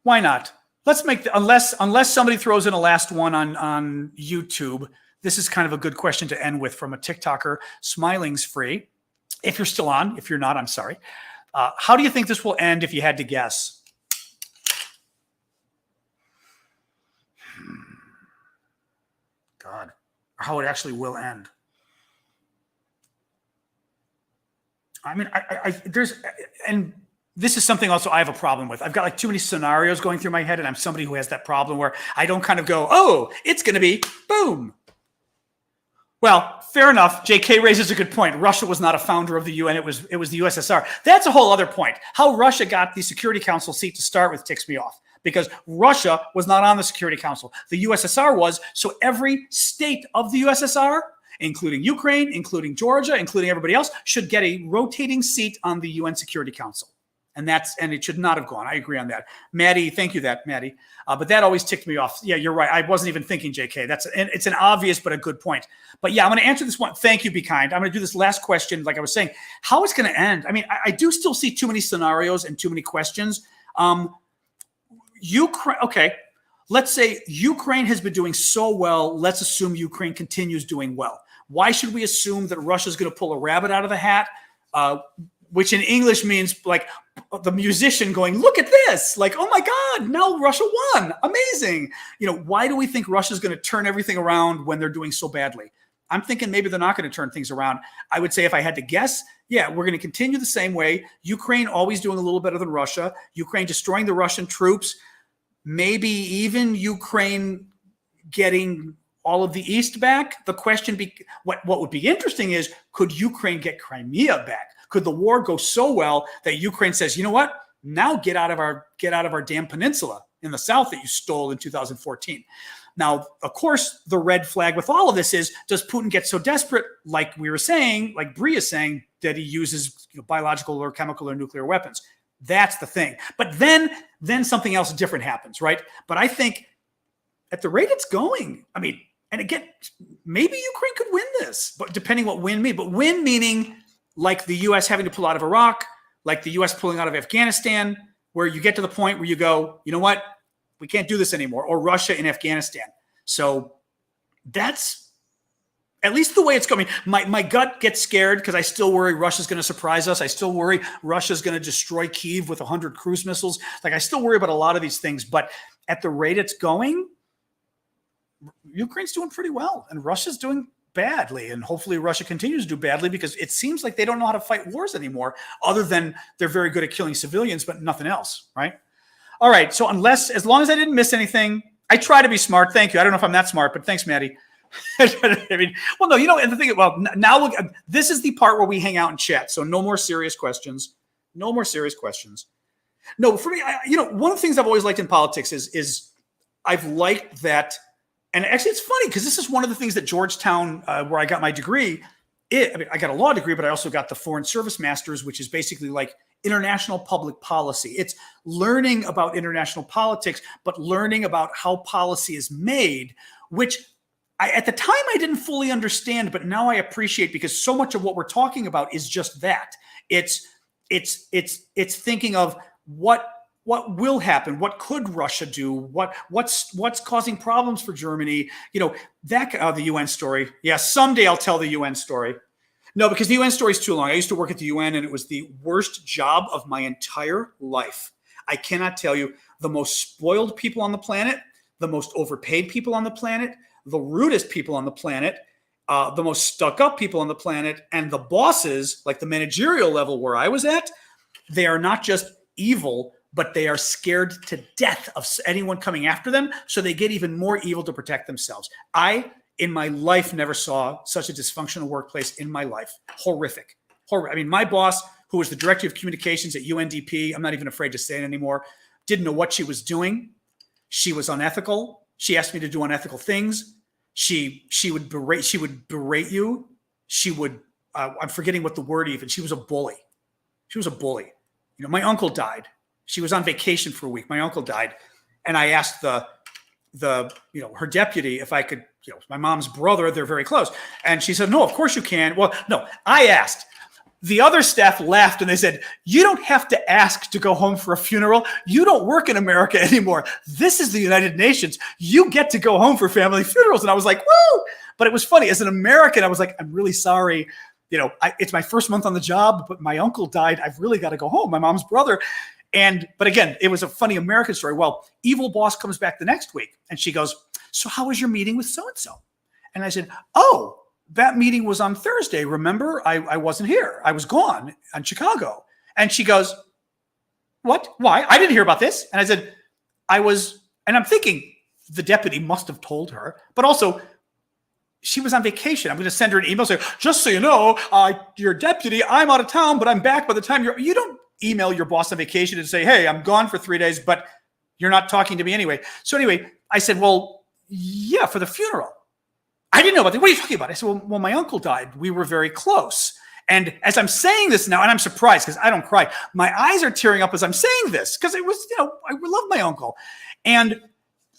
Why not? Let's make unless somebody throws in a last one on YouTube. This is kind of a good question to end with from a TikToker. Smiling's free. If you're still on, if you're not, I'm sorry. How do you think this will end if you had to guess? God, or how it actually will end. I mean, and this is something also I have a problem with. I've got too many scenarios going through my head, and I'm somebody who has that problem where I don't kind of go, oh, it's going to be boom. Well, fair enough. JK raises a good point. Russia was not a founder of the UN. It was the USSR. That's a whole other point. How Russia got the Security Council seat to start with ticks me off because Russia was not on the Security Council. The USSR was, so every state of the USSR, including Ukraine, including Georgia, including everybody else, should get a rotating seat on the UN Security Council. And it should not have gone. I agree on that. Maddie, thank you Maddie. But that always ticked me off. Yeah, you're right. I wasn't even thinking, JK. It's an obvious but a good point. But yeah, I'm going to answer this one. Thank you, Be Kind. I'm going to do this last question. Like I was saying, how it's going to end. I mean, I do still see too many scenarios and too many questions. Ukraine. Okay, let's say Ukraine has been doing so well. Let's assume Ukraine continues doing well. Why should we assume that Russia's going to pull a rabbit out of the hat? Which in English means like the musician going, look at this, like, oh my God, now Russia won. Amazing. Why do we think Russia's going to turn everything around when they're doing so badly? I'm thinking maybe they're not going to turn things around. I would say if I had to guess, yeah, we're going to continue the same way. Ukraine always doing a little better than Russia. Ukraine destroying the Russian troops. Maybe even Ukraine getting all of the East back. The question, what would be interesting is, could Ukraine get Crimea back? Could the war go so well that Ukraine says, you know what? Now get out of our damn peninsula in the south that you stole in 2014. Now, of course, the red flag with all of this is, does Putin get so desperate, like we were saying, like Bree is saying, that he uses biological or chemical or nuclear weapons? That's the thing. But then something else different happens, right? But I think at the rate it's going, I mean, and again, maybe Ukraine could win this, but depending what win means. But win meaning like the U.S. having to pull out of Iraq, like the U.S. pulling out of Afghanistan, where you get to the point where you go, you know what? We can't do this anymore, or Russia in Afghanistan. So that's at least the way it's going. My gut gets scared because I still worry Russia's going to surprise us. I still worry Russia's going to destroy Kyiv with 100 cruise missiles. Like, I still worry about a lot of these things. But at the rate it's going, Ukraine's doing pretty well, and Russia's doing badly. And hopefully Russia continues to do badly, because it seems like they don't know how to fight wars anymore, other than they're very good at killing civilians, but nothing else, right? All right. So as long as I didn't miss anything, I try to be smart. Thank you. I don't know if I'm that smart, but thanks, Maddie. I mean, well, no, and the thing, well, now this is the part where we hang out and chat. So no more serious questions. No more serious questions. No, for me, one of the things I've always liked in politics is I've liked that. And actually, it's funny because this is one of the things that Georgetown, where I got my degree, I got a law degree, but I also got the Foreign Service Masters, which is basically like international public policy. It's learning about international politics, but learning about how policy is made, which at the time I didn't fully understand, but now I appreciate, because so much of what we're talking about is just that. It's thinking of what will happen, what could Russia do, what's causing problems for Germany, the UN story. Yeah, someday I'll tell the UN story. No, because the UN story is too long. I used to work at the UN, and it was the worst job of my entire life. I cannot tell you, the most spoiled people on the planet, the most overpaid people on the planet, the rudest people on the planet, the most stuck-up people on the planet, and the bosses, like the managerial level where I was at, they are not just evil, but they are scared to death of anyone coming after them, so they get even more evil to protect themselves. In my life, never saw such a dysfunctional workplace in my life. Horrific. I mean, my boss, who was the director of communications at UNDP, I'm not even afraid to say it anymore, didn't know what she was doing. She was unethical. She asked me to do unethical things. She would berate you. She would, I'm forgetting what the word even, she was a bully. She was a bully. My uncle died. She was on vacation for a week. My uncle died. And I asked her deputy if I could, my mom's brother, they're very close. And she said, no, of course you can. Well, no, I asked. The other staff laughed and they said, you don't have to ask to go home for a funeral. You don't work in America anymore. This is the United Nations. You get to go home for family funerals. And I was like, woo! But it was funny. As an American, I was like, I'm really sorry. It's my first month on the job, but my uncle died. I've really got to go home. My mom's brother. But again, it was a funny American story. Well, evil boss comes back the next week and she goes, so how was your meeting with so-and-so? And I said, oh, that meeting was on Thursday. Remember, I wasn't here. I was gone in Chicago. And she goes, what? Why? I didn't hear about this. And I said, and I'm thinking the deputy must have told her, but also she was on vacation. I'm going to send her an email saying, just so you know, your deputy, I'm out of town, but I'm back by the time you don't email your boss on vacation and say, hey, I'm gone for 3 days, but you're not talking to me anyway. So anyway, I said, well, yeah, for the funeral. I didn't know about that. What are you talking about? I said, well, my uncle died. We were very close. And as I'm saying this now, and I'm surprised because I don't cry, my eyes are tearing up as I'm saying this because it was, I love my uncle. And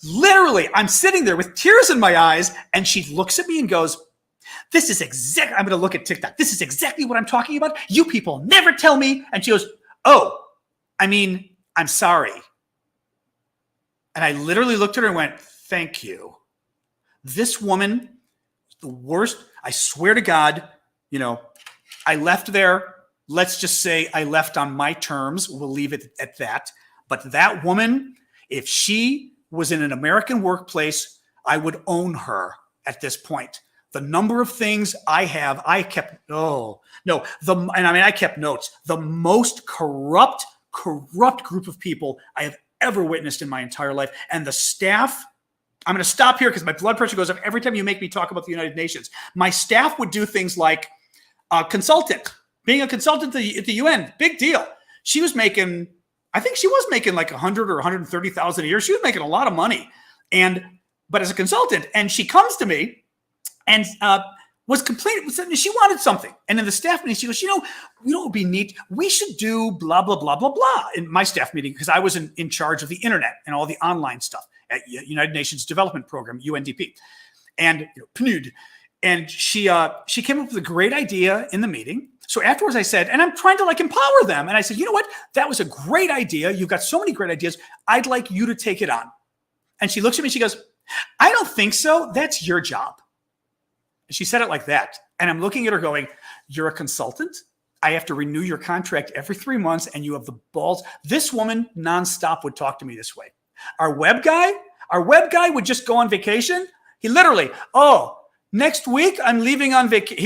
literally, I'm sitting there with tears in my eyes, and she looks at me and goes, this is exactly, I'm going to look at TikTok. This is exactly what I'm talking about. You people never tell me. And she goes, oh, I'm sorry. And I literally looked at her and went, thank you. This woman, the worst. I swear to God, I left there. Let's just say I left on my terms. We'll leave it at that. But that woman, if she was in an American workplace, I would own her at this point. the number of things I kept notes. The most corrupt group of people I have ever witnessed in my entire life. And the staff, I'm going to stop here because my blood pressure goes up every time you make me talk about the United Nations. My staff would do things like being a consultant at the UN, big deal. She was making, I think she was making like 100 or 130,000 a year. She was making a lot of money. But as a consultant, and she comes to me and was complaining, she wanted something. And in the staff meeting, she goes, what would be neat? We should do blah, blah, blah, blah, blah in my staff meeting, because I was in charge of the internet and all the online stuff at United Nations Development Program, UNDP, and PNUD. And she came up with a great idea in the meeting. So afterwards I said, and I'm trying to empower them. And I said, you know what? That was a great idea. You've got so many great ideas. I'd like you to take it on. And she looks at me, she goes, I don't think so. That's your job. And she said it like that. And I'm looking at her going, you're a consultant. I have to renew your contract every 3 months, and you have the balls. This woman nonstop would talk to me this way. Our web guy would just go on vacation. He literally, next week I'm leaving on vacation.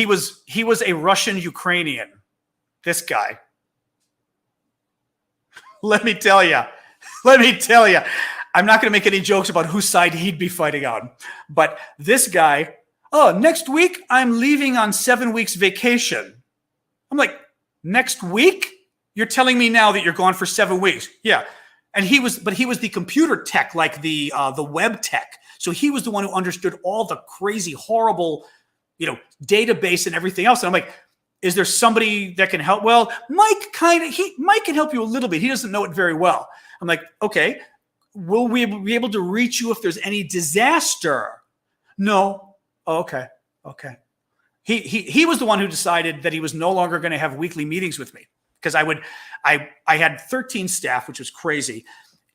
He was a Russian Ukrainian. This guy. Let me tell you. I'm not going to make any jokes about whose side he'd be fighting on. But this guy, next week I'm leaving on 7 weeks vacation. I'm like, next week? You're telling me now that you're gone for 7 weeks? Yeah. And he was the computer tech, like the web tech. So he was the one who understood all the crazy, horrible, database and everything else. And I'm like, is there somebody that can help? Well, Mike can help you a little bit. He doesn't know it very well. I'm like, okay. Will we be able to reach you if there's any disaster? No. Oh, okay. He was the one who decided that he was no longer going to have weekly meetings with me, because I had 13 staff, which was crazy.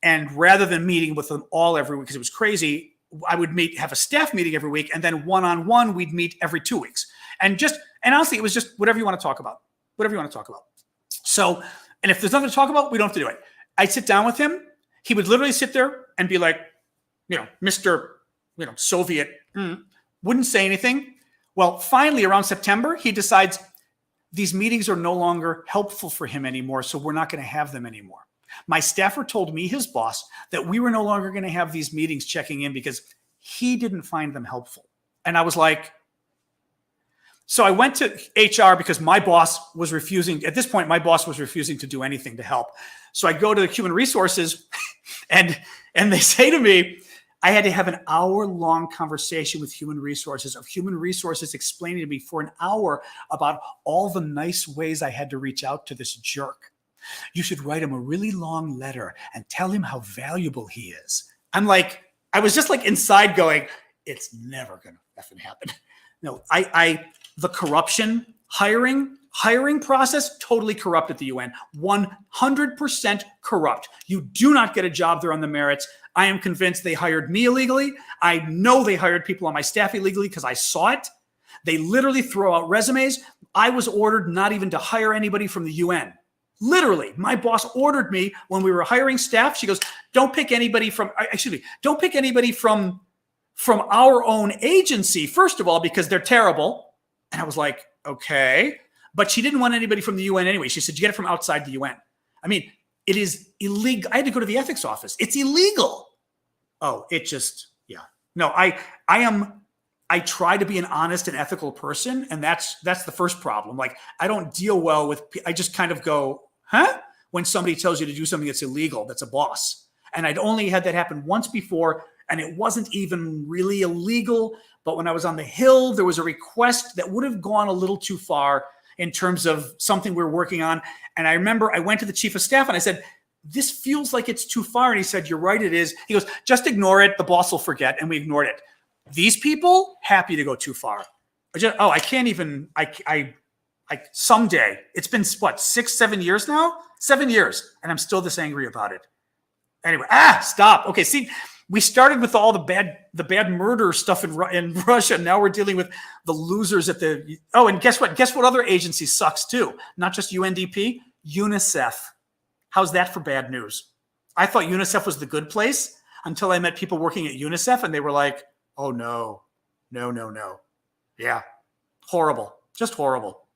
And rather than meeting with them all every week, because it was crazy, I would have a staff meeting every week, and then one-on-one we'd meet every 2 weeks. And honestly, it was just whatever you want to talk about. So, and if there's nothing to talk about, we don't have to do it. I'd sit down with him. He would literally sit there and be like, Mr. Soviet, wouldn't say anything. Well, finally, around September, he decides these meetings are no longer helpful for him anymore, so we're not going to have them anymore. My staffer told me, his boss, that we were no longer going to have these meetings checking in because he didn't find them helpful. And I was like, so I went to HR because my boss was refusing. At this point, my boss was refusing to do anything to help. So I go to human resources and they say to me, I had to have an hour-long conversation with human resources explaining to me for an hour about all the nice ways I had to reach out to this jerk. You should write him a really long letter and tell him how valuable he is. I was just inside going, it's never going to effing happen. No, the corruption, hiring process, totally corrupt at the UN. 100% corrupt. You do not get a job there on the merits. I am convinced they hired me illegally. I know they hired people on my staff illegally because I saw it. They literally throw out resumes. I was ordered not even to hire anybody from the UN. Literally, my boss ordered me when we were hiring staff. She goes, don't pick anybody from our own agency, first of all, because they're terrible. And I was like, okay. But she didn't want anybody from the UN anyway. She said, you get it from outside the UN. I mean, it is illegal. I had to go to the ethics office. It's illegal. Oh, it just, yeah. No, I try to be an honest and ethical person. And that's the first problem. I don't deal well with, I just kind of go, huh? When somebody tells you to do something that's illegal, that's a boss. And I'd only had that happen once before, and it wasn't even really illegal. But when I was on the Hill, there was a request that would have gone a little too far in terms of something we were working on. And I remember I went to the chief of staff and I said, this feels like it's too far. And he said, you're right, it is. He goes, just ignore it. The boss will forget. And we ignored it. These people, happy to go too far. I can't even, someday, it's been what, 6-7 years now? 7 years. And I'm still this angry about it. Anyway, stop. Okay, see, we started with all the bad murder stuff in Russia. Now we're dealing with the losers at the, and guess what? Guess what other agency sucks too? Not just UNDP, UNICEF. How's that for bad news? I thought UNICEF was the good place until I met people working at UNICEF and they were like, oh no. Yeah. Horrible. Just horrible.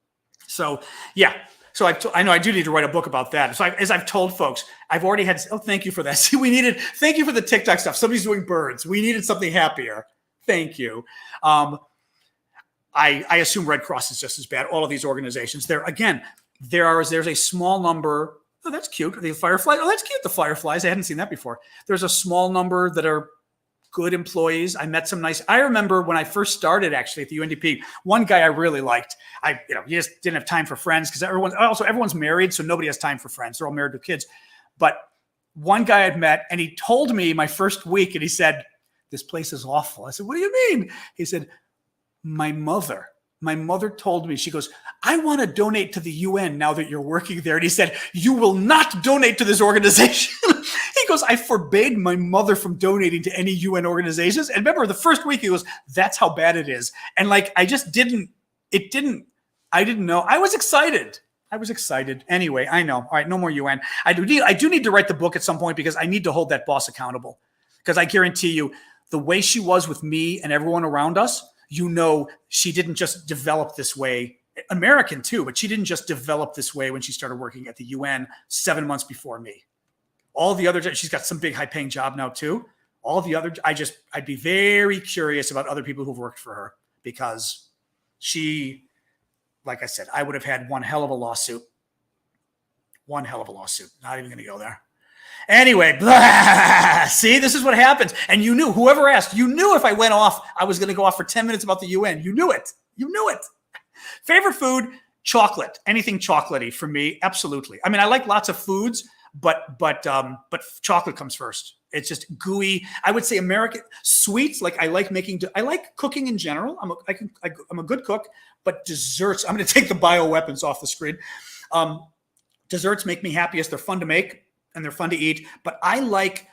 So, yeah. So I know I do need to write a book about that. So as I've told folks, I've already had, thank you for that. See, thank you for the TikTok stuff. Somebody's doing birds. We needed something happier. Thank you. I assume Red Cross is just as bad. All of these organizations there's a small number. Oh, that's cute. The fireflies. Oh, that's cute. The fireflies. I hadn't seen that before. There's a small number that are good employees. I met some I remember when I first started actually at the UNDP, one guy I really liked. You just didn't have time for friends because everyone's married. So nobody has time for friends. They're all married with kids. But one guy I'd met and he told me my first week and he said, this place is awful. I said, what do you mean? He said, my mother told me, she goes, I want to donate to the UN now that you're working there. And he said, you will not donate to this organization. He goes, I forbade my mother from donating to any UN organizations. And remember the first week he goes, that's how bad it is. And I didn't know. I was excited. Anyway, I know. All right. No more UN. I do need to write the book at some point because I need to hold that boss accountable because I guarantee you the way she was with me and everyone around us, she didn't just develop this way, American too, but she didn't just develop this way when she started working at the UN 7 months before me. All the other, she's got some big high paying job now too. All the other, I'd be very curious about other people who've worked for her because she, like I said, I would have had one hell of a lawsuit. Not even going to go there. Anyway, blah. See, this is what happens. And you knew, whoever asked, you knew if I went off, I was going to go off for 10 minutes about the UN. You knew it. Favorite food, chocolate. Anything chocolatey for me, absolutely. I mean, I like lots of foods, but chocolate comes first. It's just gooey. I would say American sweets. I like cooking in general. I'm a good cook, but desserts. I'm going to take the bioweapons off the screen. Desserts make me happiest. They're fun to make. And they're fun to eat, but I like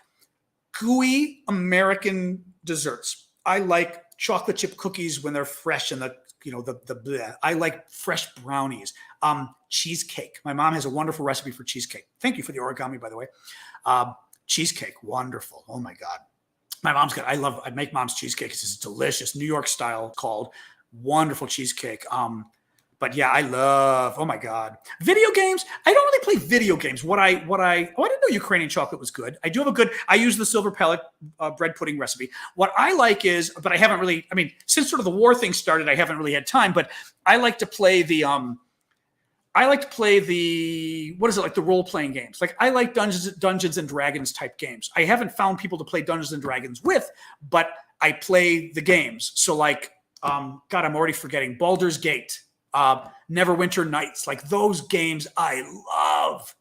gooey American desserts. I like chocolate chip cookies when they're fresh and I like fresh brownies. Cheesecake. My mom has a wonderful recipe for cheesecake. Thank you for the origami, by the way. Cheesecake, wonderful. Oh my God. I make mom's cheesecake. It's delicious, New York style called. Wonderful cheesecake. But yeah, I love, oh my God. Video games. I don't really play video games. I didn't know Ukrainian chocolate was good. I use the silver pellet bread pudding recipe. What I like is, but I haven't really, since sort of the war thing started, I haven't really had time, but I like to play the role-playing games. I like Dungeons and Dragons type games. I haven't found people to play Dungeons and Dragons with, but I play the games. So God, I'm already forgetting. Baldur's Gate. Neverwinter Nights, those games I love,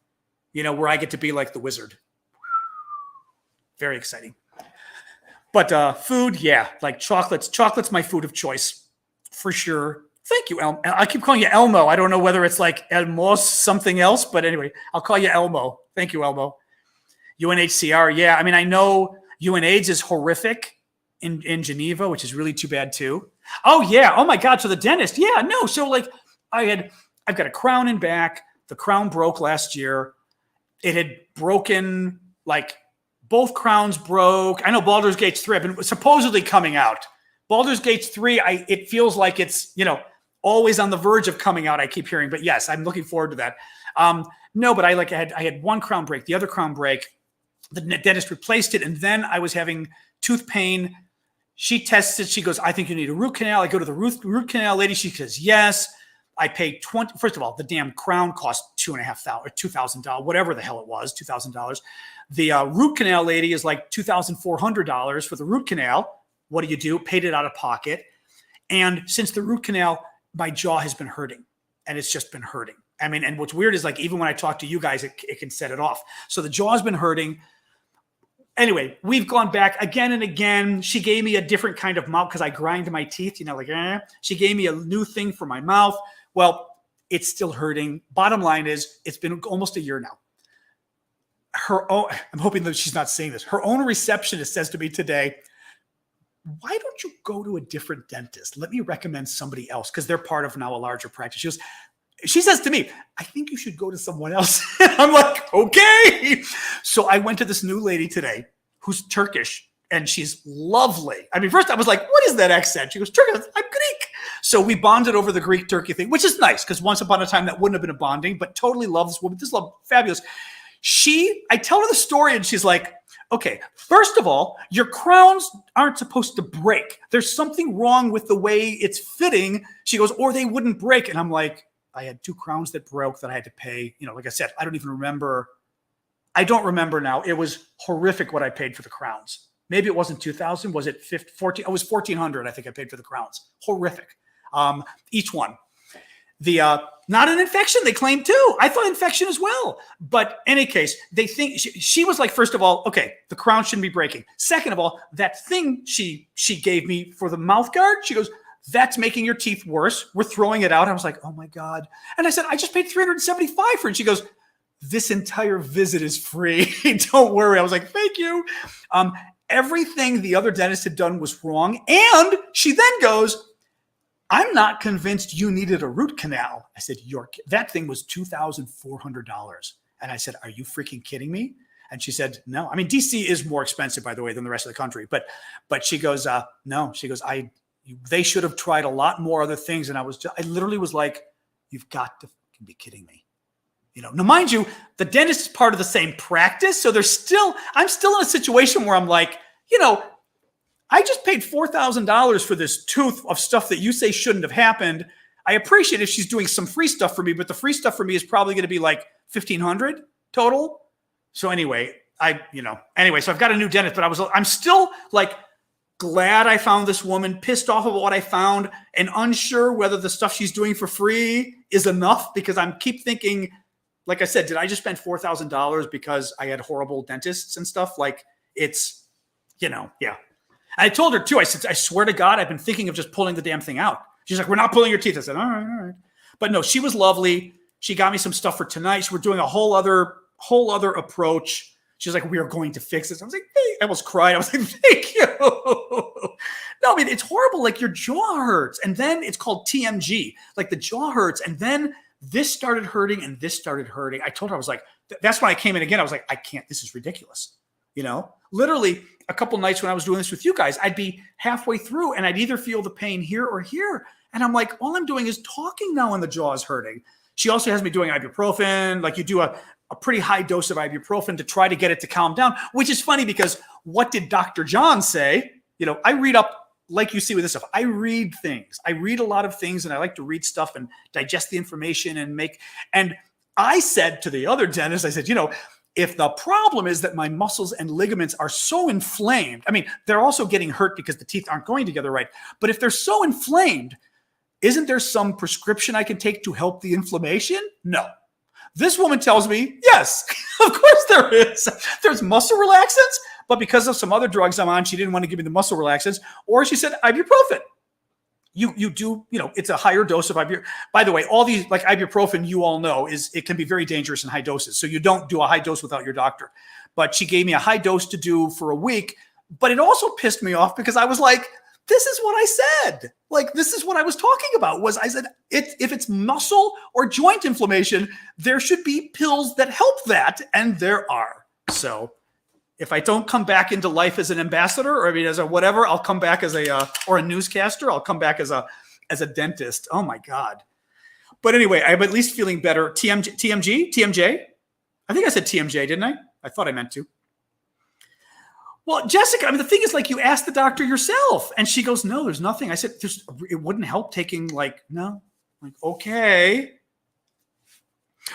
where I get to be like the wizard. Very exciting. But food, yeah, chocolates. Chocolate's my food of choice for sure. Thank you, Elmo. I keep calling you Elmo. I don't know whether it's Elmos something else, but anyway, I'll call you Elmo. Thank you, Elmo. UNHCR, yeah. I know UNAIDS is horrific in Geneva, which is really too bad too. Oh yeah. Oh my God. So the dentist. Yeah, no. So I've got a crown in back. The crown broke last year. It had broken, both crowns broke. I know Baldur's Gate 3, I've been supposedly coming out. Baldur's Gate 3, it feels like it's, always on the verge of coming out. I keep hearing, but yes, I'm looking forward to that. No, but I had one crown break, the other crown break. The dentist replaced it. And then I was having tooth pain. She tests it. She goes, I think you need a root canal. I go to the root canal lady. She says, yes. I pay first of all, the damn crown cost $2,500 or $2,000, whatever the hell it was, $2,000. The root canal lady is $2,400 for the root canal. What do? Paid it out of pocket. And since the root canal, my jaw has been hurting and it's just been hurting. And what's weird is even when I talk to you guys, it can set it off. So the jaw's been hurting. Anyway, we've gone back again and again. She gave me a different kind of mouth because I grind my teeth, She gave me a new thing for my mouth. Well, it's still hurting. Bottom line is, it's been almost a year now. I'm hoping that she's not saying this. Her own receptionist says to me today, why don't you go to a different dentist? Let me recommend somebody else because they're part of now a larger practice. She says to me, I think you should go to someone else. I'm like, okay. So I went to this new lady today who's Turkish and she's lovely. First I was like, what is that accent? She goes, Turkish, I'm Greek. So we bonded over the Greek turkey thing, which is nice because once upon a time that wouldn't have been a bonding, but totally love this woman. This love, fabulous. I tell her the story and she's like, okay, first of all, your crowns aren't supposed to break. There's something wrong with the way it's fitting. She goes, or they wouldn't break. And I'm like, I had 2 crowns that broke that I had to pay. You know, like I said, I don't remember now. It was horrific what I paid for the crowns. Maybe it wasn't 2,000. Was it 14? It was 1,400. I think I paid for the crowns. Horrific. Each one. Not an infection, they claim too. I thought infection as well. But in any case, they think she was like, first of all, okay, the crown shouldn't be breaking. Second of all, that thing she gave me for the mouth guard, she goes, that's making your teeth worse. We're throwing it out. I was like, oh my God. And I said, I just paid $375 for it. And she goes, this entire visit is free. Don't worry. I was like, thank you. Everything the other dentist had done was wrong. And she then goes, I'm not convinced you needed a root canal. I said, that thing was $2,400. And I said, are you freaking kidding me? And she said, no. I mean, DC is more expensive, by the way, than the rest of the country. But she goes, no. She goes, they should have tried a lot more other things. And I literally was like, you've got to be kidding me. You know, now mind you, the dentist is part of the same practice. So I'm still in a situation where I'm like, you know, I just paid $4,000 for this tooth of stuff that you say shouldn't have happened. I appreciate if she's doing some free stuff for me, but the free stuff for me is probably going to be like $1,500 total. So anyway, so I've got a new dentist, but I'm still like glad I found this woman, pissed off about what I found, and unsure whether the stuff she's doing for free is enough because I keep thinking, like I said, did I just spend $4,000 because I had horrible dentists and stuff? Like it's, yeah. I told her too, I said, I swear to God, I've been thinking of just pulling the damn thing out. She's like, we're not pulling your teeth. I said, all right. But no, she was lovely. She got me some stuff for tonight. So we're doing a whole other approach. She's like, we are going to fix this. I was like, hey, I almost cried. I was like, thank you. No, I mean, it's horrible. Like your jaw hurts. And then it's called TMG. Like the jaw hurts. And then this started hurting and this started hurting. I told her, I was like, that's when I came in again. I was like, I can't, this is ridiculous. You know, literally a couple nights when I was doing this with you guys, I'd be halfway through and I'd either feel the pain here or here. And I'm like, all I'm doing is talking now and the jaw is hurting. She also has me doing ibuprofen. Like you do a pretty high dose of ibuprofen to try to get it to calm down, which is funny because what did Dr. John say? You know, I read up like you see with this stuff. I read things. I read a lot of things and I like to read stuff and digest the information and I said to the other dentist, I said, you know, if the problem is that my muscles and ligaments are so inflamed, I mean, they're also getting hurt because the teeth aren't going together right. But if they're so inflamed, isn't there some prescription I can take to help the inflammation? No. This woman tells me, yes, of course there is. There's muscle relaxants, but because of some other drugs I'm on, she didn't want to give me the muscle relaxants, or she said ibuprofen. You do, you know, it's a higher dose of ibuprofen. By the way, all these, like ibuprofen, you all know, it can be very dangerous in high doses. So you don't do a high dose without your doctor. But she gave me a high dose to do for a week. But it also pissed me off because I was like, this is what I said. Like, this is what I was talking about I said, if it's muscle or joint inflammation, there should be pills that help that. And there are. So if I don't come back into life as an ambassador, or I mean, as a whatever, I'll come back as or a newscaster. I'll come back as a dentist. Oh my God. But anyway, I'm at least feeling better. TMJ? I think I said TMJ, didn't I? I thought I meant to. Well, Jessica, I mean, the thing is, like, you asked the doctor yourself, and she goes, no, there's nothing. I said, it wouldn't help taking, like, no. Like, okay.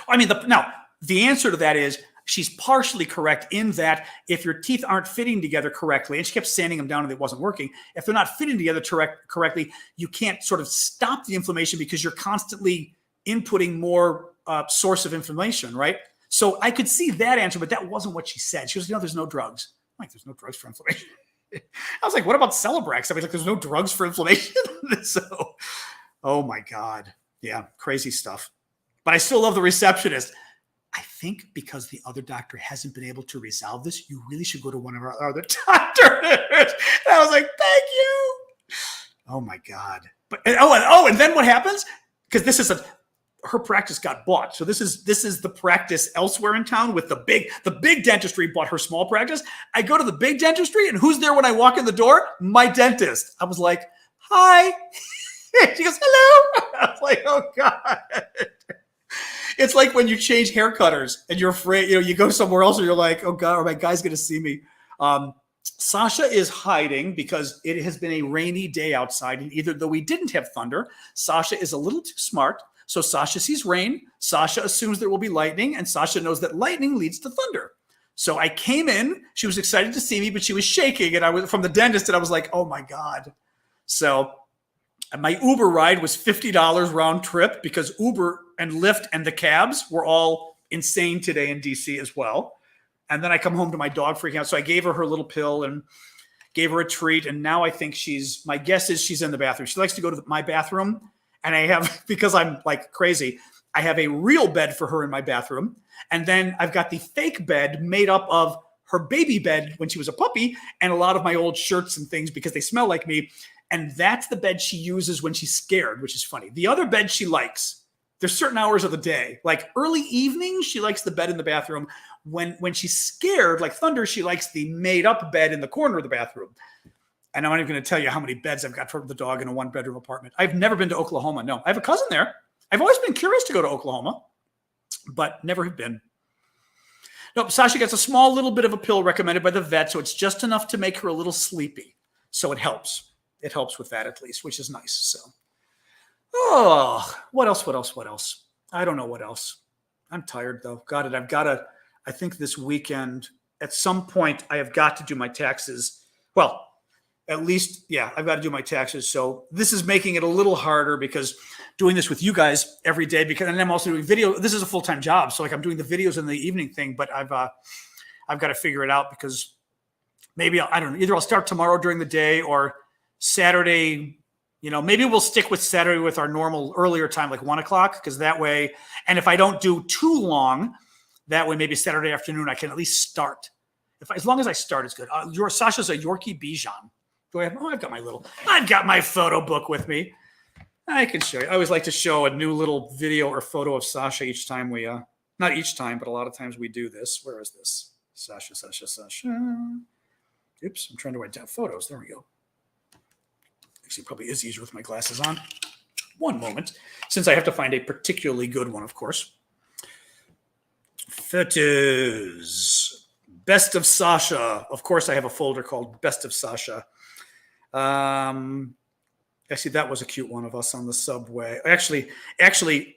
I mean, the answer to that is, she's partially correct in that if your teeth aren't fitting together correctly, and she kept sanding them down and it wasn't working, if they're not fitting together correctly, you can't sort of stop the inflammation because you're constantly inputting more source of inflammation, right? So I could see that answer, but that wasn't what she said. She goes, there's no drugs. I'm like, there's no drugs for inflammation. I was like, what about Celebrex? I mean, like, there's no drugs for inflammation. So, oh my God. Yeah, crazy stuff. But I still love the receptionist. I think because the other doctor hasn't been able to resolve this, you really should go to one of our other doctors. And I was like, thank you. Oh my God. But and then what happens? Because this is her practice got bought. So this is the practice elsewhere in town with the big dentistry bought her small practice. I go to the big dentistry and who's there when I walk in the door? My dentist. I was like, hi. She goes, hello. I was like, oh God. It's like when you change hair cutters and you're afraid, you go somewhere else and you're like, oh God, or my guy's going to see me. Sasha is hiding because it has been a rainy day outside. And either though we didn't have thunder, Sasha is a little too smart. So Sasha sees rain. Sasha assumes there will be lightning, and Sasha knows that lightning leads to thunder. So I came in. She was excited to see me, but she was shaking. And I was from the dentist, and I was like, oh my God. So my Uber ride was $50 round trip because Uber and Lyft and the cabs were all insane today in DC as well. And then I come home to my dog freaking out. So I gave her little pill and gave her a treat. And now I think my guess is she's in the bathroom. She likes to go to my bathroom. And I have, because I'm like crazy, I have a real bed for her in my bathroom. And then I've got the fake bed made up of her baby bed when she was a puppy and a lot of my old shirts and things because they smell like me. And that's the bed she uses when she's scared, which is funny. The other bed she likes. There's certain hours of the day, like early evening, she likes the bed in the bathroom. When she's scared, like thunder, she likes the made up bed in the corner of the bathroom. And I'm not even going to tell you how many beds I've got for the dog in a 1-bedroom apartment. I've never been to Oklahoma. No, I have a cousin there. I've always been curious to go to Oklahoma, but never have been. Nope, Sasha gets a small little bit of a pill recommended by the vet, so it's just enough to make her a little sleepy. So it helps. It helps with that at least, which is nice. So, what else? I don't know what else. I'm tired though. I think this weekend, at some point, I have got to do my taxes. Well, at least, yeah, I've got to do my taxes. So this is making it a little harder because doing this with you guys every day, and I'm also doing video. This is a full-time job. So like I'm doing the videos in the evening thing, but I've got to figure it out because maybe I don't know, either I'll start tomorrow during the day or Saturday, maybe we'll stick with Saturday with our normal earlier time, like 1 o'clock, because that way, and if I don't do too long, that way maybe Saturday afternoon I can at least start. As long as I start, it's good. Sasha's a Yorkie Bichon. I've got my photo book with me. I can show you. I always like to show a new little video or photo of Sasha each time we, not each time, but a lot of times we do this. Where is this? Sasha. Oops, I'm trying to write down photos. There we go. Actually, probably is easier with my glasses on. One moment, since I have to find a particularly good one, of course. Photos. Best of Sasha. Of course, I have a folder called Best of Sasha. Actually, that was a cute one of us on the subway. Actually,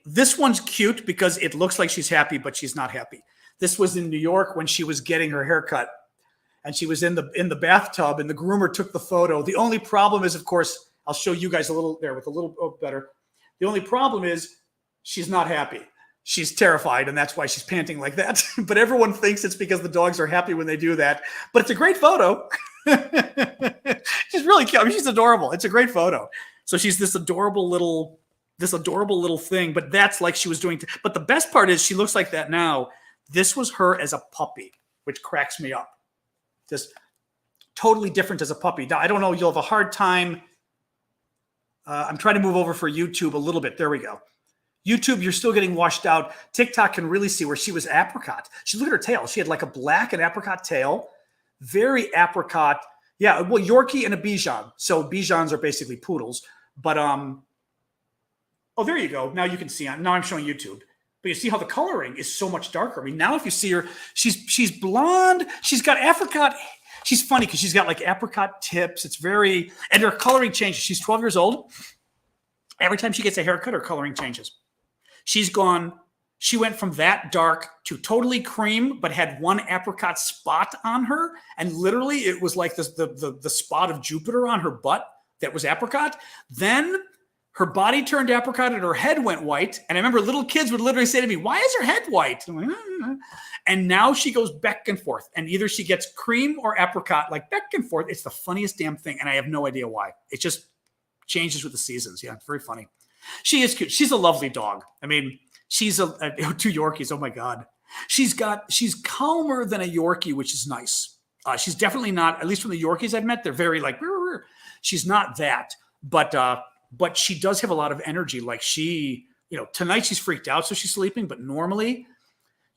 this one's cute because it looks like she's happy, but she's not happy. This was in New York when she was getting her haircut. And she was in the bathtub, and the groomer took the photo. The only problem is, of course, I'll show you guys a little there with a little better. The only problem is she's not happy. She's terrified, and that's why she's panting like that. But everyone thinks it's because the dogs are happy when they do that. But it's a great photo. She's really cute. I mean, she's adorable. It's a great photo. So she's this adorable little thing. But that's like she was doing. But the best part is she looks like that now. This was her as a puppy, which cracks me up. Just totally different as a puppy. Now, I don't know. You'll have a hard time. I'm trying to move over for YouTube a little bit. There we go. YouTube, you're still getting washed out. TikTok can really see where she was apricot. Look at her tail. She had like a black and apricot tail. Very apricot. Yeah, well, Yorkie and a Bichon. So Bichons are basically poodles. But, oh, there you go. Now you can see. Now I'm showing YouTube. But you see how the coloring is so much darker. I mean, now if you see her, she's blonde. She's got apricot. She's funny because she's got like apricot tips. It's very, and her coloring changes. She's 12 years old. Every time she gets a haircut, her coloring changes. She went from that dark to totally cream, but had one apricot spot on her. And literally it was like the spot of Jupiter on her butt that was apricot. Then her body turned apricot and her head went white. And I remember little kids would literally say to me, why is her head white? I'm like, And now she goes back and forth. And either she gets cream or apricot, like back and forth. It's the funniest damn thing. And I have no idea why. It just changes with the seasons. Yeah, it's very funny. She is cute. She's a lovely dog. I mean, she's two Yorkies. Oh my God. She's calmer than a Yorkie, which is nice. She's definitely not, at least from the Yorkies I've met, they're very like, she's not that. But she does have a lot of energy. Like tonight she's freaked out, so she's sleeping. But normally,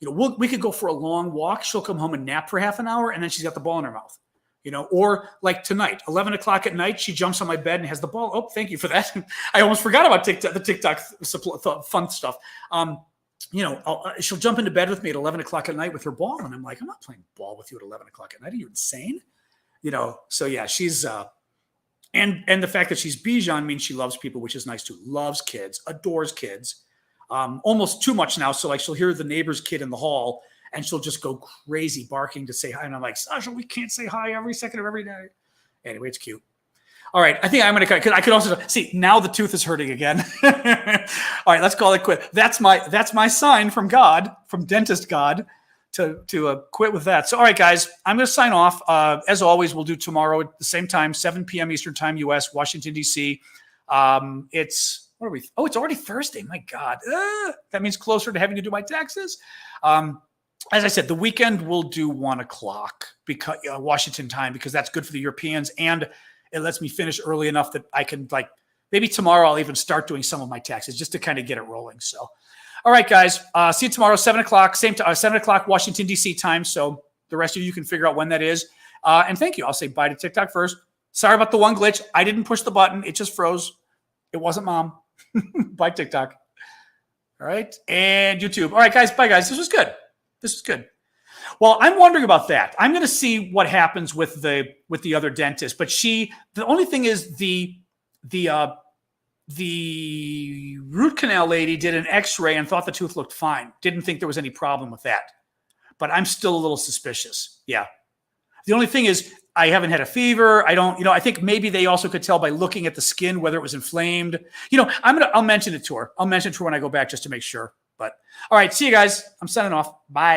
we could go for a long walk. She'll come home and nap for half an hour, and then she's got the ball in her mouth. You know, or like tonight, 11 o'clock at night, she jumps on my bed and has the ball. Oh, thank you for that. I almost forgot about TikTok, the TikTok fun stuff. You know, she'll jump into bed with me at 11 o'clock at night with her ball. And I'm like, I'm not playing ball with you at 11 o'clock at night. Are you insane? You know, so yeah, she's, and the fact that she's Bijan means she loves people, which is nice too. Loves kids, adores kids, almost too much now. So like she'll hear the neighbor's kid in the hall and she'll just go crazy barking to say hi. And I'm like, Sasha, we can't say hi every second of every day. Anyway, it's cute. All right. I think I'm going to cut because I could also see now the tooth is hurting again. All right. Let's call it quit. That's my sign from God, from dentist God to quit with that. So, all right, guys, I'm going to sign off. As always, we'll do tomorrow at the same time, 7 p.m. Eastern time, US, Washington, D.C. It's, what are we? Oh, it's already Thursday. My God. That means closer to having to do my taxes. As I said, the weekend we'll do 1 o'clock because Washington time, because that's good for the Europeans. And it lets me finish early enough that I can, like, maybe tomorrow I'll even start doing some of my taxes just to kind of get it rolling. So, all right, guys, see you tomorrow, 7 o'clock, 7 o'clock Washington, D.C. time. So the rest of you can figure out when that is. And thank you. I'll say bye to TikTok first. Sorry about the one glitch. I didn't push the button. It just froze. It wasn't Mom. Bye, TikTok. All right. And YouTube. All right, guys. Bye, guys. This was good. This is good. Well, I'm wondering about that. I'm going to see what happens with the other dentist. But the only thing is the root canal lady did an X-ray and thought the tooth looked fine. Didn't think there was any problem with that. But I'm still a little suspicious. Yeah. The only thing is I haven't had a fever. I think maybe they also could tell by looking at the skin whether it was inflamed. I'll mention it to her. I'll mention it to her when I go back just to make sure. But all right, see you guys. I'm signing off. Bye.